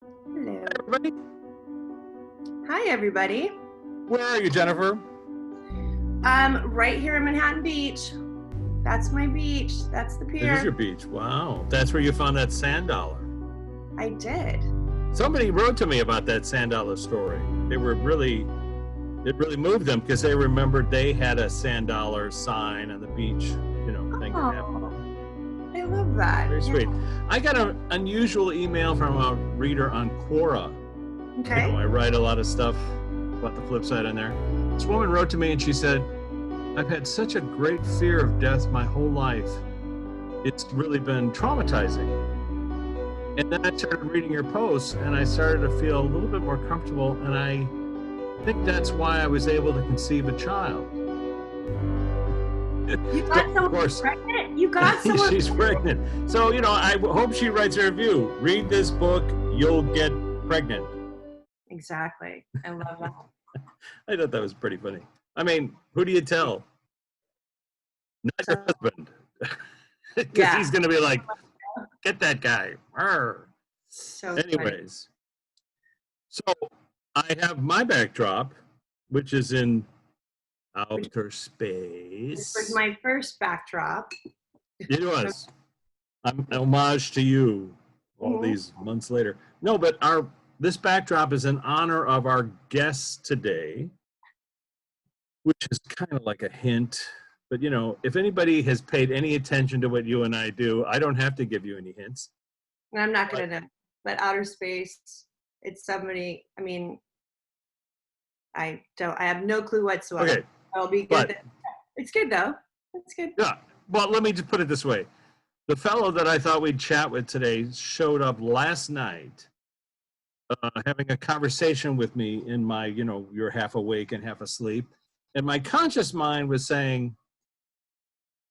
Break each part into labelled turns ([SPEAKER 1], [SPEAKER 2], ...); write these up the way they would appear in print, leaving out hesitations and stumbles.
[SPEAKER 1] Hello.
[SPEAKER 2] Everybody,
[SPEAKER 1] Hi, everybody.
[SPEAKER 2] where are you, Jennifer?
[SPEAKER 1] Right here in Manhattan Beach. That's my beach. That's the
[SPEAKER 2] It is
[SPEAKER 1] pier.
[SPEAKER 2] your beach. Wow, that's where you found that sand dollar.
[SPEAKER 1] I did.
[SPEAKER 2] Somebody wrote to me about that sand dollar story. It really moved them because they remembered they had a sand dollar sign on the beach, thing that happened.
[SPEAKER 1] Oh, I love that.
[SPEAKER 2] Very
[SPEAKER 1] Yeah.
[SPEAKER 2] sweet. I got an unusual email from a reader on Quora.
[SPEAKER 1] Okay.
[SPEAKER 2] I write a lot of stuff about the flip side on there. This woman wrote to me and she said, I've had such a great fear of death my whole life. It's really been traumatizing. And then I started reading your posts and I started to feel a little bit more comfortable. And I think that's why I was able to conceive a child.
[SPEAKER 1] You got
[SPEAKER 2] Of
[SPEAKER 1] someone
[SPEAKER 2] course,
[SPEAKER 1] pregnant? You got someone
[SPEAKER 2] she's pregnant. So, I hope she writes a review. Read this book, you'll get pregnant.
[SPEAKER 1] Exactly. I love that.
[SPEAKER 2] I thought that was pretty funny. I mean, who do you tell? Not your husband. Because
[SPEAKER 1] Yeah.
[SPEAKER 2] he's going to be like, get that guy. Arr.
[SPEAKER 1] So funny.
[SPEAKER 2] Anyways, so I have my backdrop, which is in outer
[SPEAKER 1] This
[SPEAKER 2] space.
[SPEAKER 1] was my first backdrop.
[SPEAKER 2] It was. I'm homage to you all these months later. No, but this backdrop is in honor of our guest today, which is kind of like a hint. But if anybody has paid any attention to what you and I do, I don't have to give you any hints.
[SPEAKER 1] And I'm not going to know. But outer space, it's somebody, I mean, I have no clue whatsoever.
[SPEAKER 2] Okay.
[SPEAKER 1] I'll be good. It's good though. It's good.
[SPEAKER 2] Yeah. Well, let me just put it this way. The fellow that I thought we'd chat with today showed up last night having a conversation with me in my, you're half awake and half asleep. And my conscious mind was saying,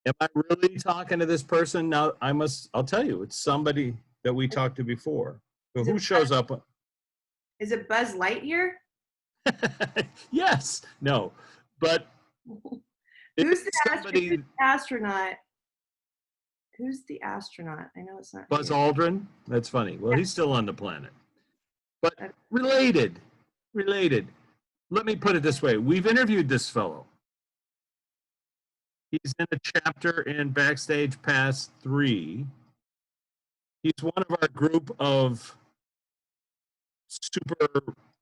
[SPEAKER 2] am I really talking to this person? Now, I'll tell you, it's somebody that we talked to before. So who shows up?
[SPEAKER 1] Is it Buzz Lightyear?
[SPEAKER 2] Yes. No. But
[SPEAKER 1] Who's the astronaut? Who's the astronaut? I know it's not
[SPEAKER 2] Buzz Aldrin. That's funny. Well, he's still on the planet. But related. Let me put it this way. We've interviewed this fellow. He's in a chapter in Backstage Pass 3. He's one of our group of super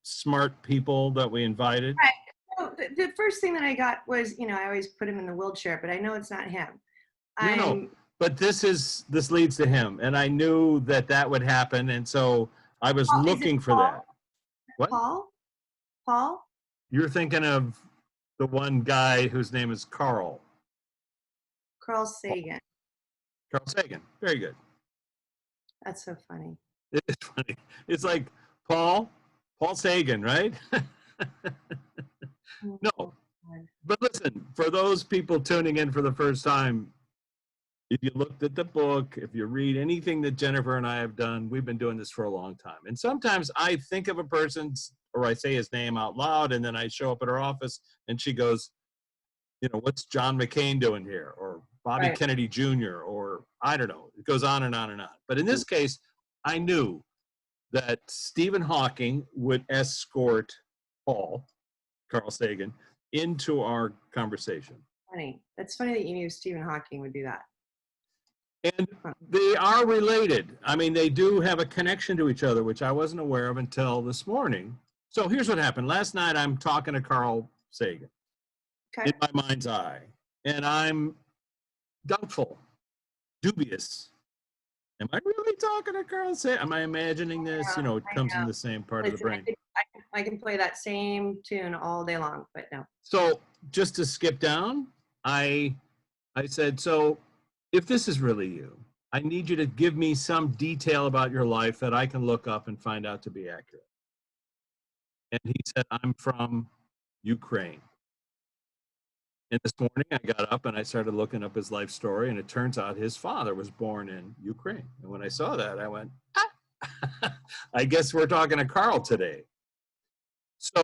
[SPEAKER 2] smart people that we invited.
[SPEAKER 1] Right. So the first thing that I got was, I always put him in the wheelchair, but I know it's not him.
[SPEAKER 2] No, but this leads to him, and I knew that would happen, and so I was looking for that. What?
[SPEAKER 1] Paul?
[SPEAKER 2] You're thinking of the one guy whose name is Carl.
[SPEAKER 1] Carl Sagan.
[SPEAKER 2] Carl Sagan. Very good.
[SPEAKER 1] That's so funny.
[SPEAKER 2] It is funny. It's like Paul Sagan, right? No. But listen, for those people tuning in for the first time, if you looked at the book, if you read anything that Jennifer and I have done, we've been doing this for a long time. And sometimes I think of a person's, or I say his name out loud, and then I show up at her office and she goes, what's John McCain doing here? Or Bobby Kennedy Jr., or I don't know. It goes on and on and on. But in this case, I knew that Stephen Hawking would escort Carl Sagan, into our conversation.
[SPEAKER 1] Funny. That's funny that you knew Stephen Hawking would do that.
[SPEAKER 2] And they are related. I mean, they do have a connection to each other, which I wasn't aware of until this morning. So here's what happened. Last night, I'm talking to Carl Sagan in my mind's eye, and I'm doubtful, dubious. Am I really talking to Carl Sagan? Am I imagining this? It comes in the same part of the brain.
[SPEAKER 1] I can play that same tune all day long, but no.
[SPEAKER 2] So just to skip down, I said, so if this is really you, I need you to give me some detail about your life that I can look up and find out to be accurate. And he said, I'm from Ukraine. And this morning I got up and I started looking up his life story, and it turns out his father was born in Ukraine. And when I saw that, I went, I guess we're talking to Carl today. So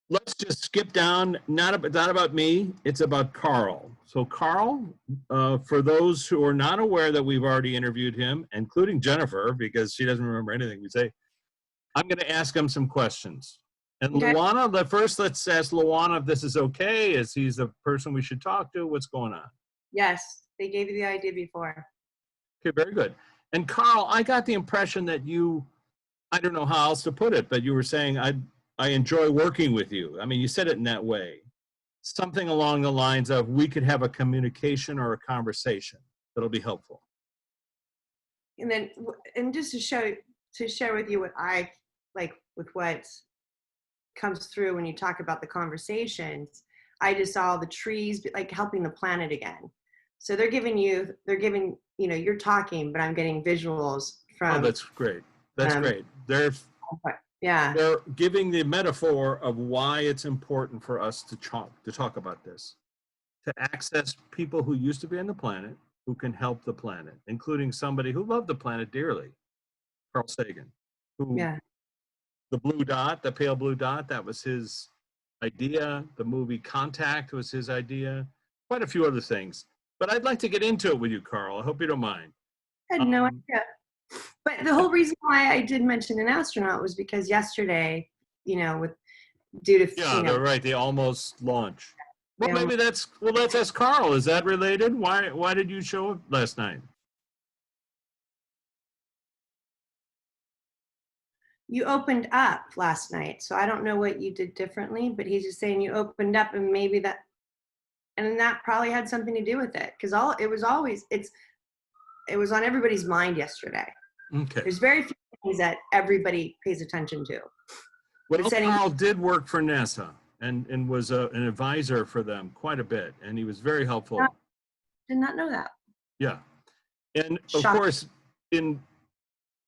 [SPEAKER 2] let's just skip down, not about me, it's about Carl. So Carl, for those who are not aware that we've already interviewed him, including Jennifer, because she doesn't remember anything we say, I'm going to ask him some questions. And
[SPEAKER 1] Okay.
[SPEAKER 2] Luana, let's ask Luana if this is okay. Is he the person we should talk to? What's going on?
[SPEAKER 1] Yes, they gave you the idea before.
[SPEAKER 2] Okay, very good. And Carl, I got the impression that you, I don't know how else to put it, but you were saying, I enjoy working with you. I mean, you said it in that way. Something along the lines of, we could have a communication or a conversation that'll be helpful.
[SPEAKER 1] And then, and just to share with you what I like with what comes through when you talk about the conversations, I just saw the trees like helping the planet again. So they're giving, you're talking, but I'm getting visuals from.
[SPEAKER 2] Oh, that's great. That's great.
[SPEAKER 1] Yeah.
[SPEAKER 2] They're giving the metaphor of why it's important for us to talk about this, to access people who used to be on the planet, who can help the planet, including somebody who loved the planet dearly, Carl Sagan, who,
[SPEAKER 1] Yeah.
[SPEAKER 2] the blue dot, the pale blue dot, that was his idea. The movie Contact was his idea. Quite a few other things. But I'd like to get into it with you, Carl. I hope you don't mind.
[SPEAKER 1] I had no idea. But the whole reason why I did mention an astronaut was because yesterday, due to
[SPEAKER 2] They're right. They almost launched. Well,
[SPEAKER 1] Yeah.
[SPEAKER 2] maybe let's ask Carl. Is that related? Why did you show up last night?
[SPEAKER 1] You opened up last night, so I don't know what you did differently, but he's just saying you opened up, and maybe that probably had something to do with it, because it was on everybody's mind yesterday.
[SPEAKER 2] Okay.
[SPEAKER 1] There's very few things that everybody pays attention to.
[SPEAKER 2] Well, Carl did work for NASA and was an advisor for them quite a bit, and he was very helpful.
[SPEAKER 1] Did not know that.
[SPEAKER 2] Yeah. And of course, in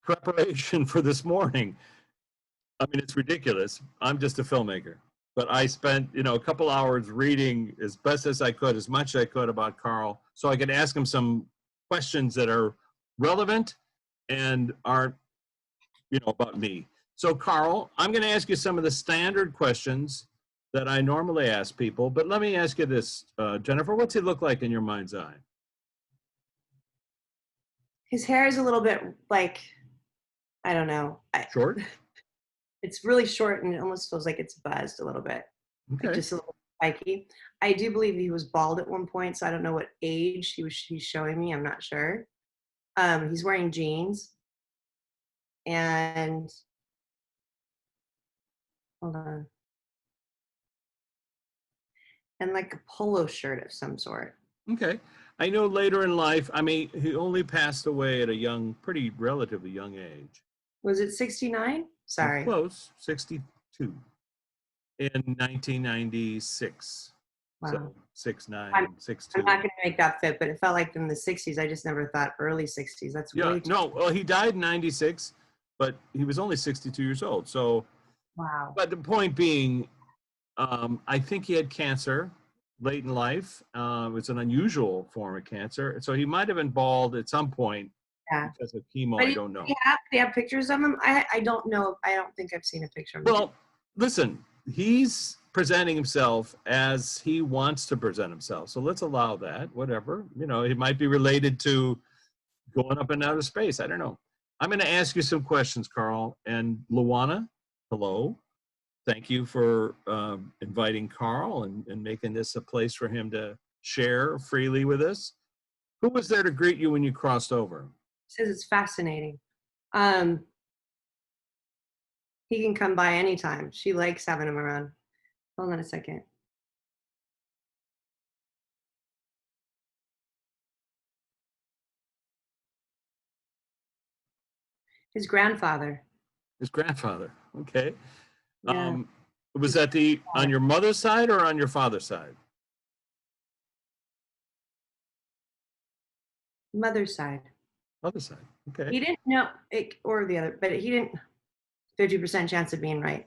[SPEAKER 2] preparation for this morning, I mean, it's ridiculous. I'm just a filmmaker, but I spent, a couple hours reading as best as I could, as much as I could about Carl, so I could ask him some questions that are relevant and aren't, about me. So Carl, I'm going to ask you some of the standard questions that I normally ask people, but let me ask you this, Jennifer, what's he look like in your mind's eye?
[SPEAKER 1] His hair is a little bit like, I don't know.
[SPEAKER 2] Short?
[SPEAKER 1] It's really short, and it almost feels like it's buzzed a little bit.
[SPEAKER 2] Okay.
[SPEAKER 1] Like just a little spiky. I do believe he was bald at one point, so I don't know what age he's showing me. I'm not sure. He's wearing jeans. And hold on. And like a polo shirt of some sort.
[SPEAKER 2] Okay. I know later in life, I mean, he only passed away at a relatively young age.
[SPEAKER 1] Was it 69? Sorry.
[SPEAKER 2] Close, 62 in 1996.
[SPEAKER 1] Wow.
[SPEAKER 2] So 69, 62.
[SPEAKER 1] I'm not going to make that fit, but it felt like in the 60s. I just never thought early 60s. That's really
[SPEAKER 2] well, he died in 96, but he was only 62 years old. So,
[SPEAKER 1] wow.
[SPEAKER 2] But the point being, I think he had cancer late in life. It's an unusual form of cancer. So he might have been bald at some point because of chemo. I don't know.
[SPEAKER 1] They have pictures of him? I don't know. I don't think I've seen a picture of him.
[SPEAKER 2] Well, listen, he's presenting himself as he wants to present himself. So let's allow that, whatever. It might be related to going up in outer space. I don't know. I'm going to ask you some questions, Carl. And Luana, hello. Thank you for inviting Carl and making this a place for him to share freely with us. Who was there to greet you when you crossed over?
[SPEAKER 1] Says it's fascinating. He can come by anytime. She likes having him around. Hold on a second. His grandfather.
[SPEAKER 2] His grandfather. Okay.
[SPEAKER 1] Yeah.
[SPEAKER 2] Was that on your mother's side or on your father's side?
[SPEAKER 1] Mother's side.
[SPEAKER 2] Mother's side. Okay.
[SPEAKER 1] He didn't know it, or the other, but he didn't. 50% chance of being right.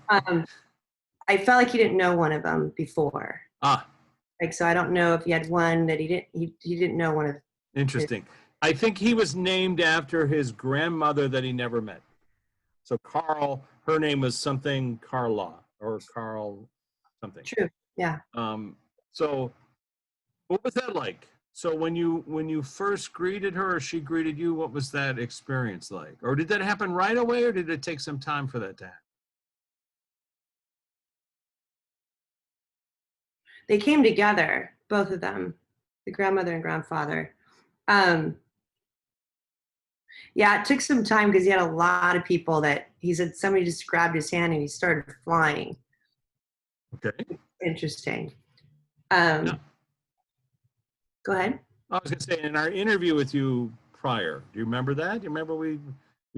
[SPEAKER 1] I felt like he didn't know one of them before. So I don't know if he had one that he didn't know one of.
[SPEAKER 2] Interesting. I think he was named after his grandmother that he never met. So Carl, her name was something Carla or Carl something.
[SPEAKER 1] True. Yeah.
[SPEAKER 2] So what was that like? So when you first greeted her or she greeted you, what was that experience like? Or did that happen right away, or did it take some time for that to happen?
[SPEAKER 1] They came together, both of them, the grandmother and grandfather. Um, yeah, it took some time because he had a lot of people that he said somebody just grabbed his hand and he started flying.
[SPEAKER 2] Okay.
[SPEAKER 1] Interesting.
[SPEAKER 2] Now,
[SPEAKER 1] Go ahead.
[SPEAKER 2] I was going to say, in our interview with you prior, do you remember that? Do you remember we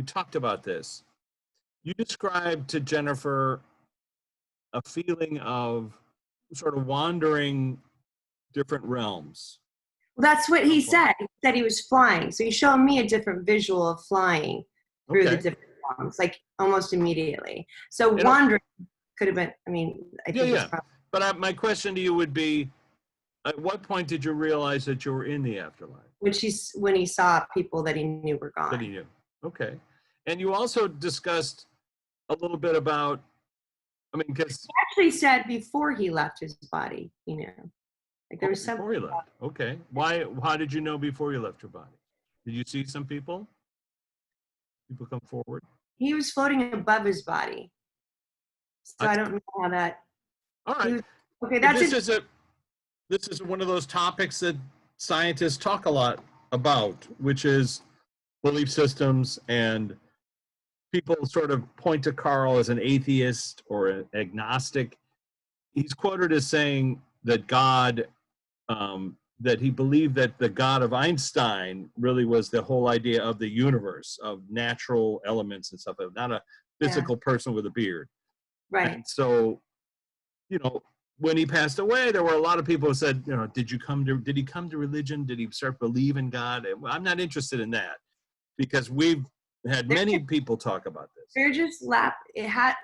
[SPEAKER 2] talked about this? You described to Jennifer a feeling of sort of wandering different realms.
[SPEAKER 1] Well, that's what he
[SPEAKER 2] Okay.
[SPEAKER 1] said. He said he was flying. So he's showing me a different visual of flying through the
[SPEAKER 2] Okay.
[SPEAKER 1] different forms, like almost immediately. So
[SPEAKER 2] And,
[SPEAKER 1] wandering could have been, I mean, I
[SPEAKER 2] yeah,
[SPEAKER 1] think it's
[SPEAKER 2] yeah.
[SPEAKER 1] probably
[SPEAKER 2] But my question to you would be, at what point did you realize that you were in the afterlife?
[SPEAKER 1] when he saw people that he knew were
[SPEAKER 2] That he
[SPEAKER 1] gone.
[SPEAKER 2] knew. Okay. And you also discussed a little bit about, I mean, because
[SPEAKER 1] Actually said before he left his body, you know, like there was something.
[SPEAKER 2] before you left. Okay. Why? How did you know before you left your body? Did you see some people? People come forward.
[SPEAKER 1] He was floating above his body. So I don't know how that,
[SPEAKER 2] All
[SPEAKER 1] he
[SPEAKER 2] right.
[SPEAKER 1] was, okay,
[SPEAKER 2] But
[SPEAKER 1] that's it.
[SPEAKER 2] this is one of those topics that scientists talk a lot about, which is belief systems, and people sort of point to Carl as an atheist or an agnostic. He's quoted as saying that God, that he believed that the God of Einstein really was the whole idea of the universe, of natural elements and stuff, not a
[SPEAKER 1] Yeah,
[SPEAKER 2] physical person with a beard.
[SPEAKER 1] right.
[SPEAKER 2] And so, you know, when he passed away, there were a lot of people who said, you know, did he come to religion? Did he start believe in God? I'm not interested in that, because we've had many people talk about this.
[SPEAKER 1] They're just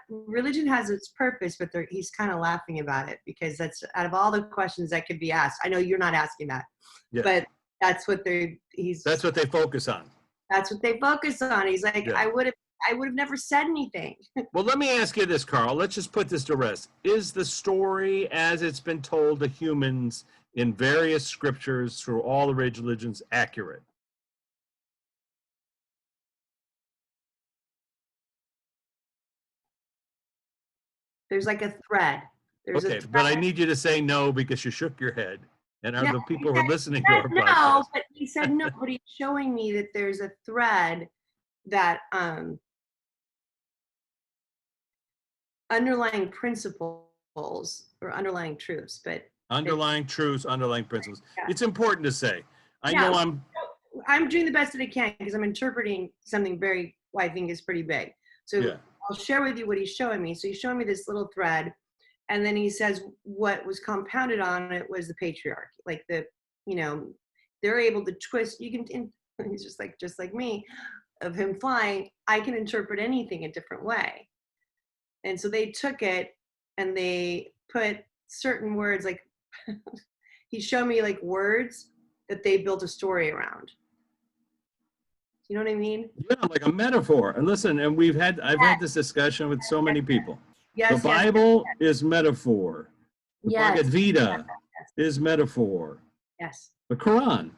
[SPEAKER 1] religion has its purpose, but he's kind of laughing about it because that's out of all the questions that could be asked. I know you're not asking that,
[SPEAKER 2] Yeah.
[SPEAKER 1] but that's what
[SPEAKER 2] That's what they focus on.
[SPEAKER 1] that's what they focus on. He's like,
[SPEAKER 2] Yeah.
[SPEAKER 1] I would have never said anything.
[SPEAKER 2] Well, let me ask you this, Carl. Let's just put this to rest. Is the story as it's been told to humans in various scriptures through all the religions accurate?
[SPEAKER 1] There's like a thread. There's
[SPEAKER 2] Okay,
[SPEAKER 1] a thread.
[SPEAKER 2] but I need you to say no because you shook your head. And are
[SPEAKER 1] Yeah,
[SPEAKER 2] the people who are listening
[SPEAKER 1] he
[SPEAKER 2] to
[SPEAKER 1] said
[SPEAKER 2] our
[SPEAKER 1] no,
[SPEAKER 2] podcast?
[SPEAKER 1] but he said no, but he's showing me that there's a thread that underlying principles or underlying truths, but
[SPEAKER 2] Underlying truths, underlying principles.
[SPEAKER 1] yeah.
[SPEAKER 2] It's important to say. I
[SPEAKER 1] Yeah.
[SPEAKER 2] know
[SPEAKER 1] I'm doing the best that I can because I'm interpreting something what I think is pretty big. So
[SPEAKER 2] yeah.
[SPEAKER 1] I'll share with you what he's showing me. So he's showing me this little thread, and then he says what was compounded on it was the patriarchy. Like they're able to twist. He's just like me, of him flying. I can interpret anything a different way, and so they took it and they put certain words like he showed me like words that they built a story around. You know what I mean?
[SPEAKER 2] Yeah, like a metaphor. And listen, and I've had this discussion with so many people.
[SPEAKER 1] Yes,
[SPEAKER 2] The
[SPEAKER 1] yes,
[SPEAKER 2] Bible is metaphor. The
[SPEAKER 1] yes,
[SPEAKER 2] Bhagavad Gita is metaphor.
[SPEAKER 1] yes.
[SPEAKER 2] The Quran,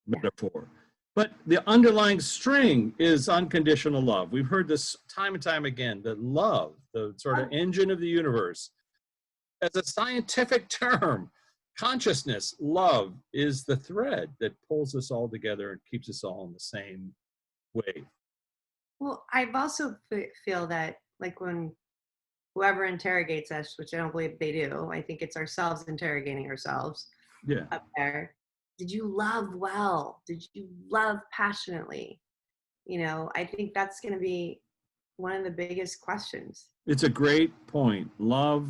[SPEAKER 2] metaphor. But the underlying string is unconditional love. We've heard this time and time again, that love, the sort of engine of the universe, as a scientific term, consciousness, love, is the thread that pulls us all together and keeps us all in the same wave.
[SPEAKER 1] Well, I've also feel that like when whoever interrogates us, which I don't believe they do, I think it's ourselves interrogating ourselves
[SPEAKER 2] Yeah.
[SPEAKER 1] up there. Did you love well? Did you love passionately? I think that's going to be one of the biggest questions.
[SPEAKER 2] It's a great point. Love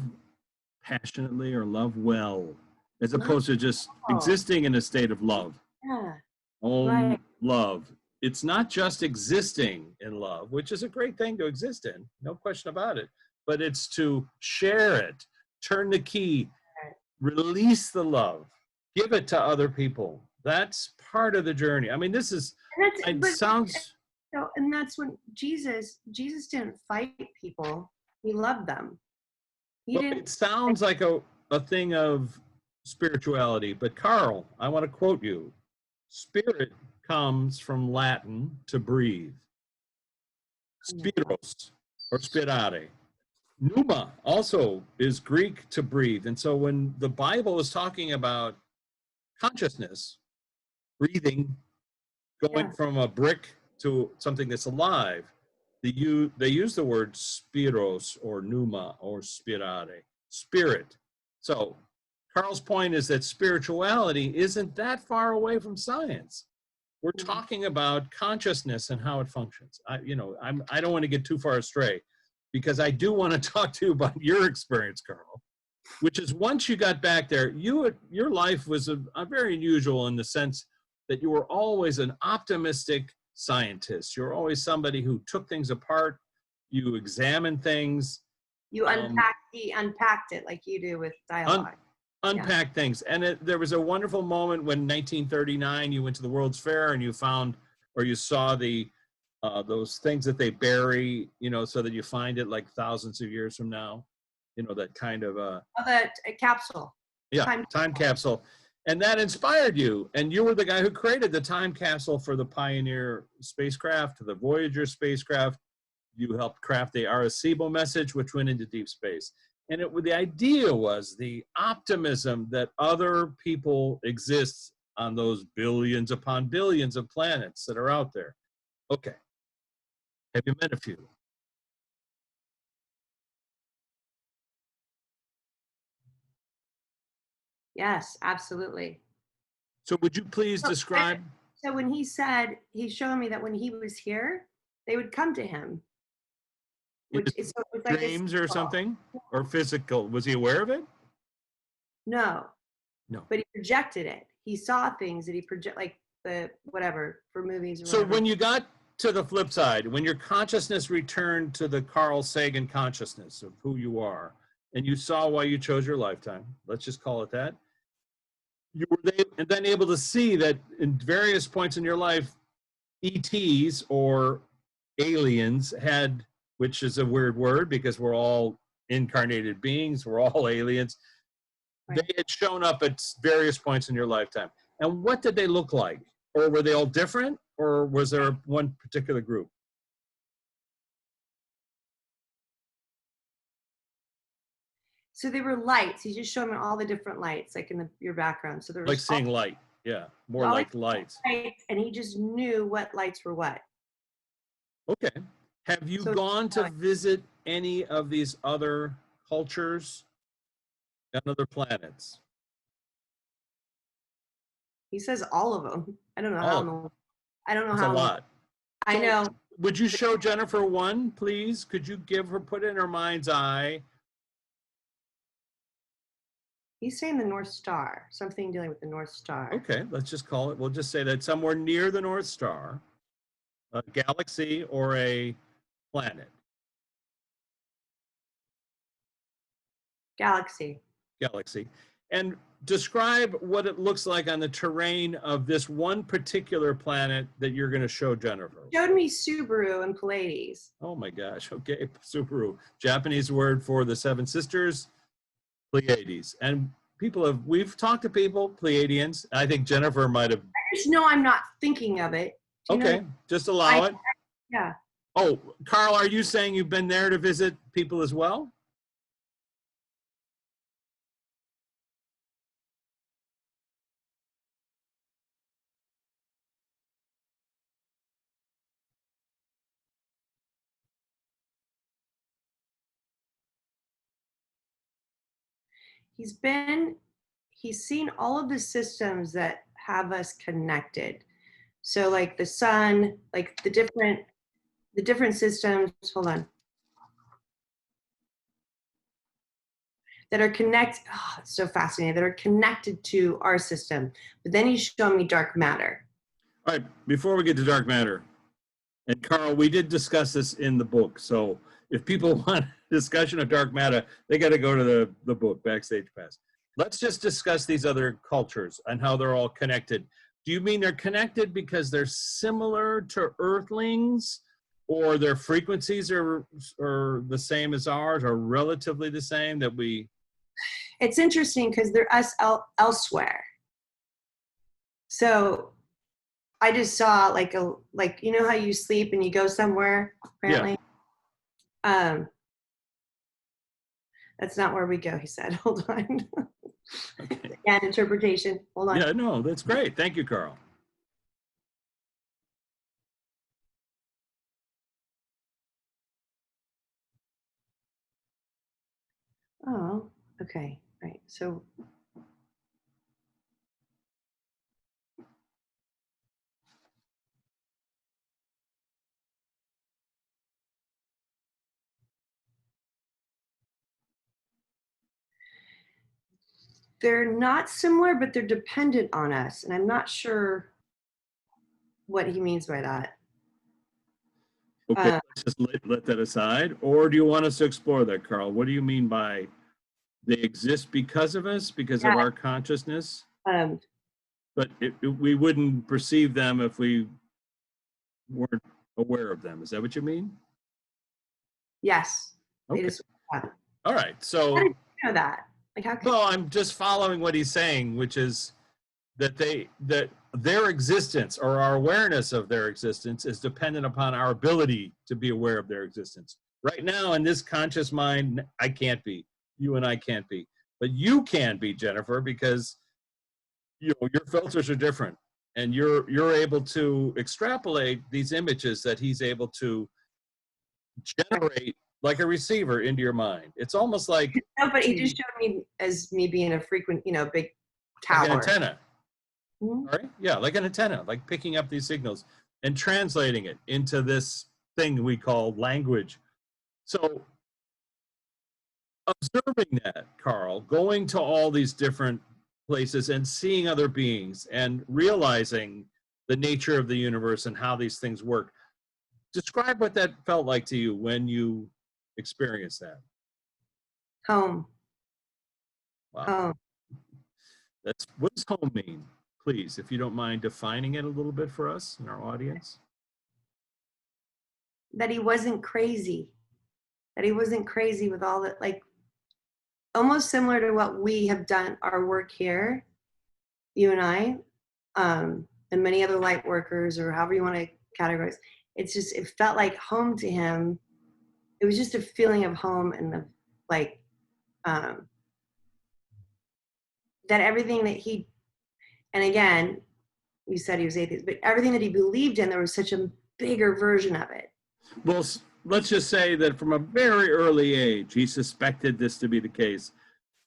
[SPEAKER 2] passionately or love well, as opposed to just existing in a state of love.
[SPEAKER 1] Yeah.
[SPEAKER 2] Right.
[SPEAKER 1] Right.
[SPEAKER 2] Love. It's not just existing in love, which is a great thing to exist in, no question about it, but it's to share it, turn the key, release the love, give it to other people. That's part of the journey. I mean, this is, it sounds...
[SPEAKER 1] And that's when Jesus didn't fight people. He loved them.
[SPEAKER 2] It sounds like a thing of spirituality. But Carl, I want to quote you. Spirit comes from Latin to breathe. Spiros or spirare. Pneuma also is Greek to breathe. And so when the Bible is talking about consciousness, breathing, going
[SPEAKER 1] Yeah.
[SPEAKER 2] from a brick to something that's alive, they use the word spiros or pneuma or spirare, spirit. So Carl's point is that spirituality isn't that far away from science. We're
[SPEAKER 1] Mhm.
[SPEAKER 2] talking about consciousness and how it functions. I don't want to get too far astray, because I do want to talk to you about your experience, Carl, which is once you got back there, your life was a very unusual in the sense that you were always an optimistic scientist. You're always somebody who took things apart, you examined things,
[SPEAKER 1] You
[SPEAKER 2] um,
[SPEAKER 1] he unpacked it like you do with
[SPEAKER 2] un,
[SPEAKER 1] dialogue. Yeah.
[SPEAKER 2] unpack things. And there was a wonderful moment when 1939 you went to the World's Fair and you found, or you saw those things that they bury, so that you find it like thousands of years from now, that kind of
[SPEAKER 1] Oh, the capsule.
[SPEAKER 2] yeah,
[SPEAKER 1] Time.
[SPEAKER 2] time capsule. And that inspired you. And you were the guy who created the time capsule for the Pioneer spacecraft, the Voyager spacecraft. You helped craft the Arecibo message, which went into deep space. And the idea was the optimism that other people exist on those billions upon billions of planets that are out there. Okay. Have you met a few?
[SPEAKER 1] Yes, absolutely.
[SPEAKER 2] So would you please
[SPEAKER 1] So,
[SPEAKER 2] describe
[SPEAKER 1] so when he said, he's showing me that when he was here, they would come to him,
[SPEAKER 2] in
[SPEAKER 1] which is so it's like a
[SPEAKER 2] dreams or
[SPEAKER 1] symbol.
[SPEAKER 2] something? Or physical? Was he aware of it?
[SPEAKER 1] No,
[SPEAKER 2] No.
[SPEAKER 1] but he projected it. He saw things that he project, like the whatever for movies or
[SPEAKER 2] So
[SPEAKER 1] whatever.
[SPEAKER 2] when you got to the flip side, when your consciousness returned to the Carl Sagan consciousness of who you are, and you saw why you chose your lifetime, let's just call it that, you were then able to see that in various points in your life, ETs or aliens had, which is a weird word because we're all incarnated beings, we're all aliens.
[SPEAKER 1] Right.
[SPEAKER 2] They had shown up at various points in your lifetime. And what did they look like? Or were they all different? Or was there one particular group?
[SPEAKER 1] So they were lights. He just showed me all the different lights, like in your background. So there
[SPEAKER 2] Like
[SPEAKER 1] was all,
[SPEAKER 2] seeing light. Yeah, more
[SPEAKER 1] all
[SPEAKER 2] like
[SPEAKER 1] these
[SPEAKER 2] lights.
[SPEAKER 1] lights, and he just knew what lights were what.
[SPEAKER 2] Okay. Have you
[SPEAKER 1] So
[SPEAKER 2] gone to visit any of these other cultures on other planets?
[SPEAKER 1] he says all of them. I don't know
[SPEAKER 2] All
[SPEAKER 1] how.
[SPEAKER 2] of them.
[SPEAKER 1] I don't know
[SPEAKER 2] That's a
[SPEAKER 1] how.
[SPEAKER 2] lot.
[SPEAKER 1] I
[SPEAKER 2] So
[SPEAKER 1] know.
[SPEAKER 2] would you show Jennifer one, please? Could you put in her mind's eye?
[SPEAKER 1] He's saying the North Star, something dealing with the North Star.
[SPEAKER 2] Okay, let's just call it, we'll just say that somewhere near the North Star, a galaxy or a planet.
[SPEAKER 1] Galaxy.
[SPEAKER 2] And describe what it looks like on the terrain of this one particular planet that you're going to show Jennifer.
[SPEAKER 1] Showed me Subaru and Pleiades.
[SPEAKER 2] Oh my gosh. Okay. Subaru, Japanese word for the seven sisters, Pleiades. And we've talked to people, Pleiadians. I think Jennifer might have.
[SPEAKER 1] I just know I'm not thinking of it. Do you know?
[SPEAKER 2] Okay. Just allow it.
[SPEAKER 1] Yeah.
[SPEAKER 2] Oh, Carl, are you saying you've been there to visit people as well?
[SPEAKER 1] He's seen all of the systems that have us connected. So like the sun, like the different systems, hold on, that are connected. Oh, it's so fascinating, that are connected to our system. But then he's showing me dark matter.
[SPEAKER 2] All right. Before we get to dark matter, and Carl, we did discuss this in the book. So if people want a discussion of dark matter, they got to go to the book, Backstage Pass. Let's just discuss these other cultures and how they're all connected. Do you mean they're connected because they're similar to Earthlings, or their frequencies are the same as ours, or relatively the same, that we?
[SPEAKER 1] it's interesting because they're us elsewhere. So I just saw like you know how you sleep and you go somewhere apparently. That's not where we go, he said. Hold on.
[SPEAKER 2] Okay.
[SPEAKER 1] Again, interpretation. Hold on.
[SPEAKER 2] Yeah, no, that's great. Thank you, Carl.
[SPEAKER 1] Oh, okay. Right. So they're not similar, but they're dependent on us. And I'm not sure what he means by that.
[SPEAKER 2] Okay, let's just let that aside. Or do you want us to explore that, Carl? What do you mean by they exist because of us, because of
[SPEAKER 1] Yeah.
[SPEAKER 2] our consciousness?
[SPEAKER 1] Um,
[SPEAKER 2] But we wouldn't perceive them if we weren't aware of them. Is that what you mean?
[SPEAKER 1] yes. They
[SPEAKER 2] Okay.
[SPEAKER 1] just, how
[SPEAKER 2] All right.
[SPEAKER 1] did
[SPEAKER 2] So,
[SPEAKER 1] you know that? Like how could
[SPEAKER 2] well, I'm just following what he's saying, which is that their existence or our awareness of their existence is dependent upon our ability to be aware of their existence. Right now, in this conscious mind, I can't be. You and I can't be. But you can be, Jennifer, because your filters are different. And you're able to extrapolate these images that he's able to generate like a receiver into your mind. It's almost like
[SPEAKER 1] no, but he just showed me as me being a frequent, you know, big
[SPEAKER 2] like an
[SPEAKER 1] tower.
[SPEAKER 2] antenna.
[SPEAKER 1] Mhm.
[SPEAKER 2] All right? Yeah, like an antenna, like picking up these signals and translating it into this thing we call language. So observing that, Carl, going to all these different places and seeing other beings and realizing the nature of the universe and how these things work. Describe what that felt like to you when you experienced that.
[SPEAKER 1] Home.
[SPEAKER 2] Wow.
[SPEAKER 1] Home.
[SPEAKER 2] That's what does home mean? Please, if you don't mind defining it a little bit for us and our audience.
[SPEAKER 1] That he wasn't crazy. That he wasn't crazy with all that, like almost similar to what we have done our work here, you and I, and many other light workers or however you want to categorize. It's just, it felt like home to him. It was just a feeling of home and of like, that everything that he, and again, you said he was atheist, but everything that he believed in, there was such a bigger version of it.
[SPEAKER 2] Well, let's just say that from a very early age, he suspected this to be the case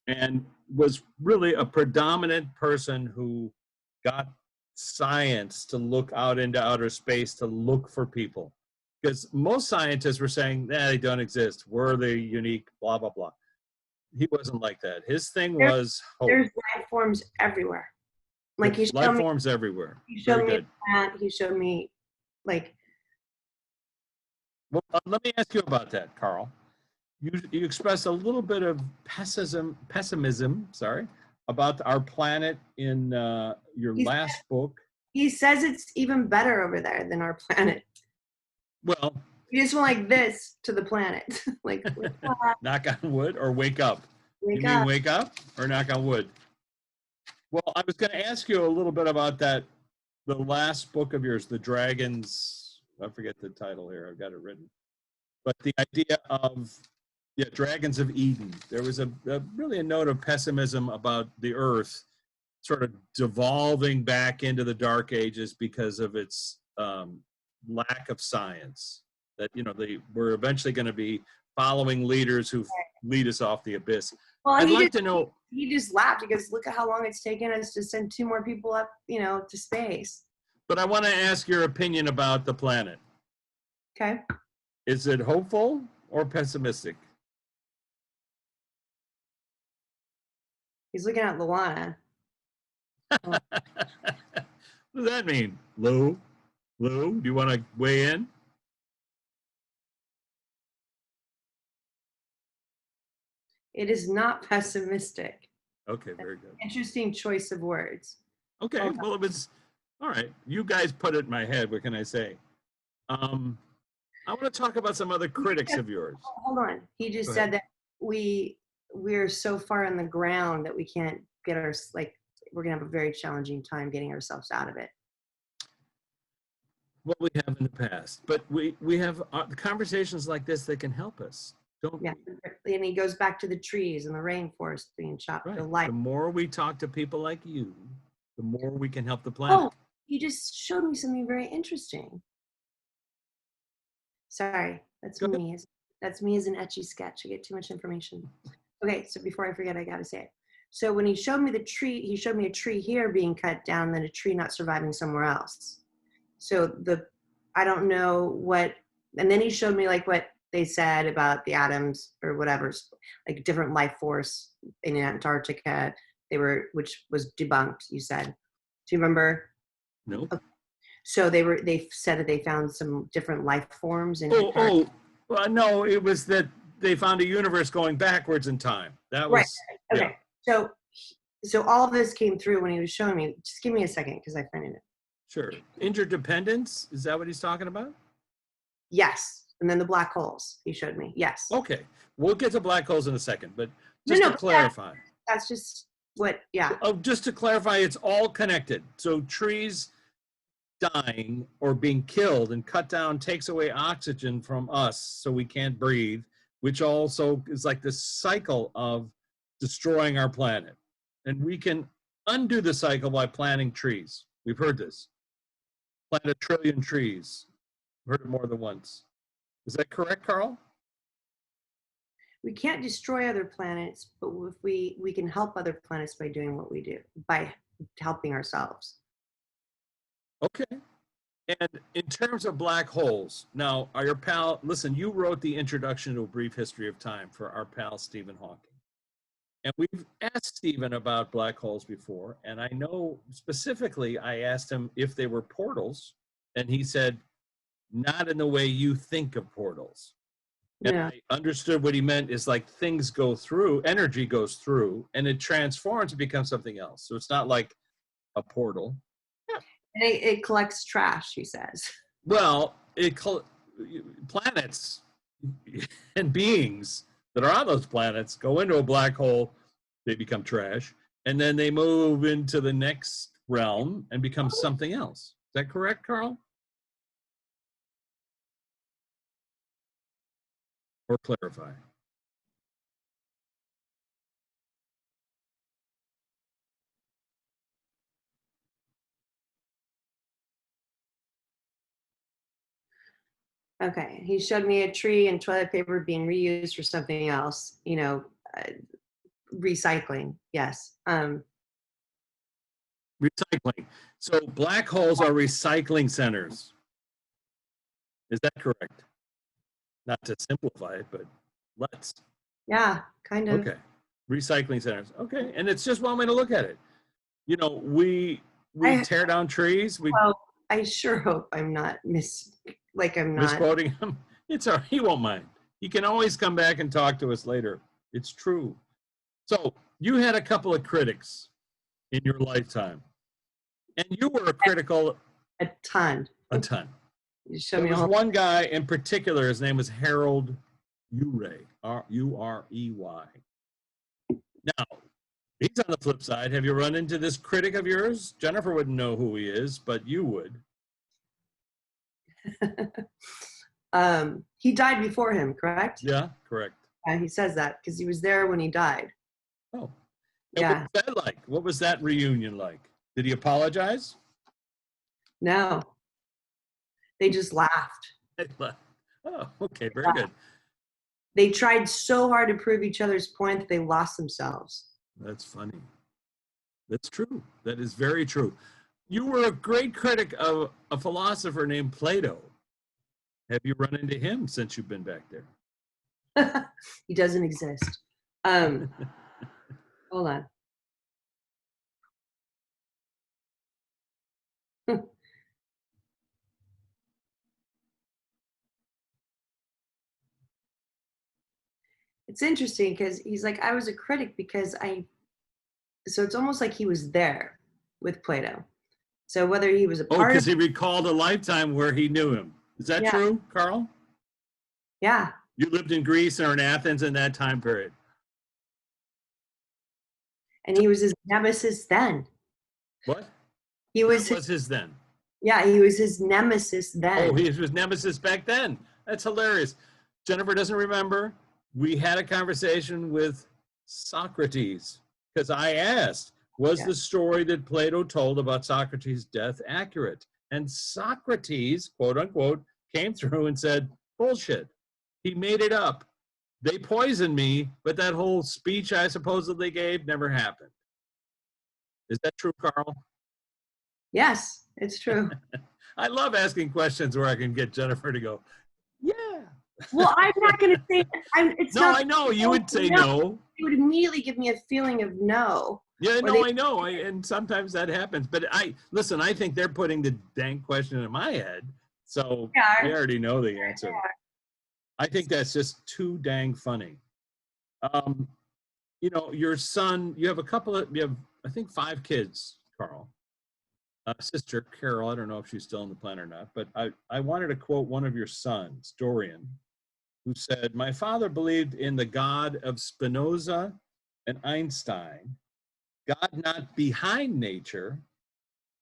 [SPEAKER 2] and was really a predominant person who got science to look out into outer space to look for people. Because most scientists were saying, they don't exist. We're the unique, blah, blah, blah. He wasn't like that. His thing was hope.
[SPEAKER 1] There's life forms everywhere. Like he showed
[SPEAKER 2] Life
[SPEAKER 1] me,
[SPEAKER 2] forms everywhere.
[SPEAKER 1] he showed
[SPEAKER 2] Very
[SPEAKER 1] me
[SPEAKER 2] good.
[SPEAKER 1] a plant, he showed me like,
[SPEAKER 2] Well, let me ask you about that, Carl. You expressed a little bit of pessimism, sorry, about our planet in your
[SPEAKER 1] he,
[SPEAKER 2] last book.
[SPEAKER 1] he says it's even better over there than our planet.
[SPEAKER 2] Well,
[SPEAKER 1] You just went like this to the planet. Like,
[SPEAKER 2] knock on wood or wake up.
[SPEAKER 1] wake
[SPEAKER 2] You mean
[SPEAKER 1] up.
[SPEAKER 2] wake up or knock on wood? Well, I was going to ask you a little bit about that. The last book of yours, The Dragons, I forget the title here. I've got it written. But the idea of Dragons of Eden. There was really a note of pessimism about the Earth sort of devolving back into the Dark Ages because of its lack of science. That we're eventually going to be following leaders who lead us off the abyss.
[SPEAKER 1] Well,
[SPEAKER 2] I'd like to know.
[SPEAKER 1] He just laughed because look at how long it's taken us to send 2 more people up, to space.
[SPEAKER 2] But I want to ask your opinion about the planet.
[SPEAKER 1] Okay.
[SPEAKER 2] Is it hopeful or pessimistic?
[SPEAKER 1] He's looking at Luana.
[SPEAKER 2] What does that mean? Lou, do you want to weigh in?
[SPEAKER 1] It is not pessimistic.
[SPEAKER 2] Okay, very good.
[SPEAKER 1] Interesting choice of words.
[SPEAKER 2] Okay, well, it was all right. You guys put it in my head. What can I say? I want to talk about some other critics of yours.
[SPEAKER 1] Hold on. He just said that we we're so far in the ground that we can't get our, like, we're gonna have a very challenging time getting ourselves out of it.
[SPEAKER 2] What we have in the past, but we have conversations like this that can help us, don't
[SPEAKER 1] Yeah,
[SPEAKER 2] we?
[SPEAKER 1] and he goes back to the trees and the rainforest being chopped,
[SPEAKER 2] Right.
[SPEAKER 1] the light.
[SPEAKER 2] The more we talk to people like you, the more we can help the
[SPEAKER 1] Oh,
[SPEAKER 2] planet.
[SPEAKER 1] you just showed me something very interesting. Sorry, that's
[SPEAKER 2] Go ahead.
[SPEAKER 1] me. That's me as an etchy sketch. I get too much information. Okay, so before I forget, I gotta say it. So when he showed me the tree, he showed me a tree here being cut down, then a tree not surviving somewhere else. So I don't know what, and then he showed me like what they said about the atoms or whatever, like different life force in Antarctica. Which was debunked. You said, do you remember?
[SPEAKER 2] No.
[SPEAKER 1] So they said that they found some different life forms in Antarctica.
[SPEAKER 2] Well, no, it was that they found a universe going backwards in time. That
[SPEAKER 1] Right.
[SPEAKER 2] was,
[SPEAKER 1] Okay.
[SPEAKER 2] yeah,
[SPEAKER 1] So all of this came through when he was showing me. Just give me a second because I find it.
[SPEAKER 2] sure. Interdependence, is that what he's talking about?
[SPEAKER 1] Yes. And then the black holes he showed me. Yes.
[SPEAKER 2] Okay, we'll get to black holes in a second, but
[SPEAKER 1] No,
[SPEAKER 2] just
[SPEAKER 1] no,
[SPEAKER 2] to clarify.
[SPEAKER 1] That's just what, yeah.
[SPEAKER 2] Oh, just to clarify, it's all connected. So trees dying or being killed and cut down takes away oxygen from us so we can't breathe, which also is like this cycle of destroying our planet. And we can undo the cycle by planting trees. We've heard this. Plant 1 trillion trees. Heard it more than once. Is that correct, Carl?
[SPEAKER 1] We can't destroy other planets, but if we can help other planets by doing what we do, by helping ourselves.
[SPEAKER 2] Okay. And in terms of black holes, now, your pal, listen, you wrote the introduction to A Brief History of Time for our pal, Stephen Hawking. And we've asked Stephen about black holes before. And I know specifically, I asked him if they were portals. And he said, not in the way you think of portals. And
[SPEAKER 1] Yeah.
[SPEAKER 2] I understood what he meant is like things go through, energy goes through, and it transforms to become something else. So it's not like a portal.
[SPEAKER 1] And it collects trash, he says.
[SPEAKER 2] Well, planets and beings that are on those planets go into a black hole, they become trash, and then they move into the next realm and become something else. Is that correct, Carl? Or clarify?
[SPEAKER 1] Okay. He showed me a tree and toilet paper being reused for something else, recycling. Yes.
[SPEAKER 2] Recycling. So black holes are recycling centers. Is that correct? Not to simplify it, but let's.
[SPEAKER 1] Yeah, kind of.
[SPEAKER 2] Okay. Recycling centers. Okay. And it's just one way to look at it. You know, we tear down trees.
[SPEAKER 1] Well, I sure hope I'm not
[SPEAKER 2] misquoting him. It's all right. He won't mind. He can always come back and talk to us later. It's true. So you had a couple of critics in your lifetime, and you were critical
[SPEAKER 1] a ton.
[SPEAKER 2] a ton.
[SPEAKER 1] You showed
[SPEAKER 2] There
[SPEAKER 1] me
[SPEAKER 2] was
[SPEAKER 1] all.
[SPEAKER 2] one guy in particular. His name was Harold Urey. Urey. Now, he's on the flip side. Have you run into this critic of yours? Jennifer wouldn't know who he is, but you would.
[SPEAKER 1] He died before him, correct?
[SPEAKER 2] Yeah, correct.
[SPEAKER 1] He says that because he was there when he died.
[SPEAKER 2] Oh, and
[SPEAKER 1] Yeah.
[SPEAKER 2] what was that like? What was that reunion like? Did he apologize?
[SPEAKER 1] No. They just laughed.
[SPEAKER 2] Oh, okay, very good.
[SPEAKER 1] They tried so hard to prove each other's point that they lost themselves.
[SPEAKER 2] That's funny. That's true. That is very true. You were a great critic of a philosopher named Plato. Have you run into him since you've been back there?
[SPEAKER 1] He doesn't exist. Hold on. It's interesting because he's like, I was a critic because so it's almost like he was there with Plato. So whether he was a
[SPEAKER 2] Oh,
[SPEAKER 1] part
[SPEAKER 2] because
[SPEAKER 1] of,
[SPEAKER 2] he recalled a lifetime where he knew him. Is that
[SPEAKER 1] Yeah.
[SPEAKER 2] true, Carl?
[SPEAKER 1] yeah,
[SPEAKER 2] You lived in Greece or in Athens in that time period.
[SPEAKER 1] And he was his nemesis then.
[SPEAKER 2] What?
[SPEAKER 1] He was,
[SPEAKER 2] That was his then.
[SPEAKER 1] yeah, he was his nemesis then.
[SPEAKER 2] Oh, he was nemesis back then. That's hilarious. Jennifer doesn't remember. We had a conversation with Socrates because I asked, was
[SPEAKER 1] Yeah.
[SPEAKER 2] the story that Plato told about Socrates' death accurate? And Socrates, quote unquote, came through and said, bullshit. He made it up. They poisoned me, but that whole speech I supposedly gave never happened. Is that true, Carl?
[SPEAKER 1] Yes, it's true.
[SPEAKER 2] I love asking questions where I can get Jennifer to go, yeah.
[SPEAKER 1] Well, I'm not going to say, it's
[SPEAKER 2] No,
[SPEAKER 1] not.
[SPEAKER 2] I know you would say no.
[SPEAKER 1] It would immediately give me a feeling of no.
[SPEAKER 2] Yeah,
[SPEAKER 1] Or
[SPEAKER 2] no,
[SPEAKER 1] they-
[SPEAKER 2] I know. And sometimes that happens. But listen, I think they're putting the dang question in my head. So
[SPEAKER 1] Yeah.
[SPEAKER 2] we already know the answer. I think that's just too dang funny. You know, your son, you have I think 5 kids, Carl. Sister Carol, I don't know if she's still on the planet or not, but I wanted to quote one of your sons, Dorian, who said, my father believed in the God of Spinoza and Einstein, God not behind nature,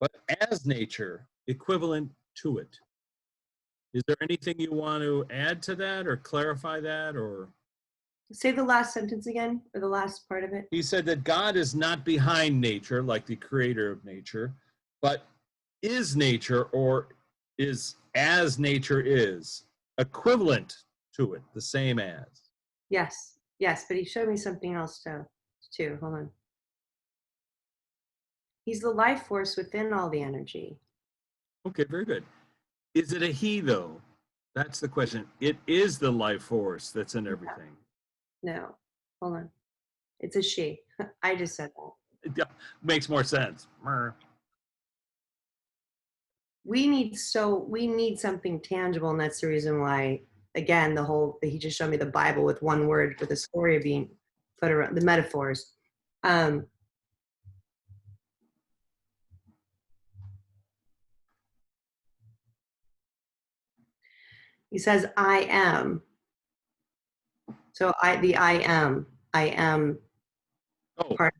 [SPEAKER 2] but as nature, equivalent to it. Is there anything you want to add to that or clarify that? Or
[SPEAKER 1] Say the last sentence again, or the last part of it.
[SPEAKER 2] he said that God is not behind nature, like the creator of nature, but is nature, or is as nature is, equivalent to it, the same as.
[SPEAKER 1] Yes, yes, but he showed me something else too. Hold on. He's the life force within all the energy.
[SPEAKER 2] Okay, very good. Is it a he, though? That's the question. It is the life force that's in everything.
[SPEAKER 1] No, hold on. It's a she. I just said that.
[SPEAKER 2] It makes more sense.
[SPEAKER 1] We need something tangible, and that's the reason why, again, he just showed me the Bible with one word, with a story being put around, the metaphors. He says, I am. So I am
[SPEAKER 2] Oh,
[SPEAKER 1] part.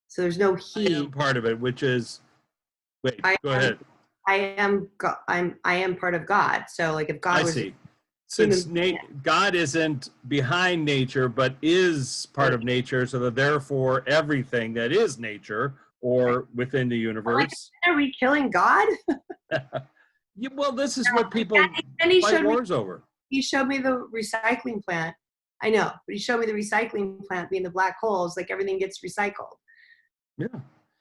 [SPEAKER 1] So there's no
[SPEAKER 2] I
[SPEAKER 1] he.
[SPEAKER 2] am part of it, which is, wait,
[SPEAKER 1] I
[SPEAKER 2] go
[SPEAKER 1] am,
[SPEAKER 2] ahead.
[SPEAKER 1] I am part of God. So like if God
[SPEAKER 2] I
[SPEAKER 1] was
[SPEAKER 2] see. Since
[SPEAKER 1] human,
[SPEAKER 2] God isn't behind nature, but is part of nature, so that therefore everything that is nature or within the universe.
[SPEAKER 1] are we killing God?
[SPEAKER 2] Yeah, well, this is what people
[SPEAKER 1] And he
[SPEAKER 2] fight
[SPEAKER 1] showed me
[SPEAKER 2] wars over.
[SPEAKER 1] he showed me the recycling plant. I know, but he showed me the recycling plant being the black holes, like everything gets recycled.
[SPEAKER 2] Yeah.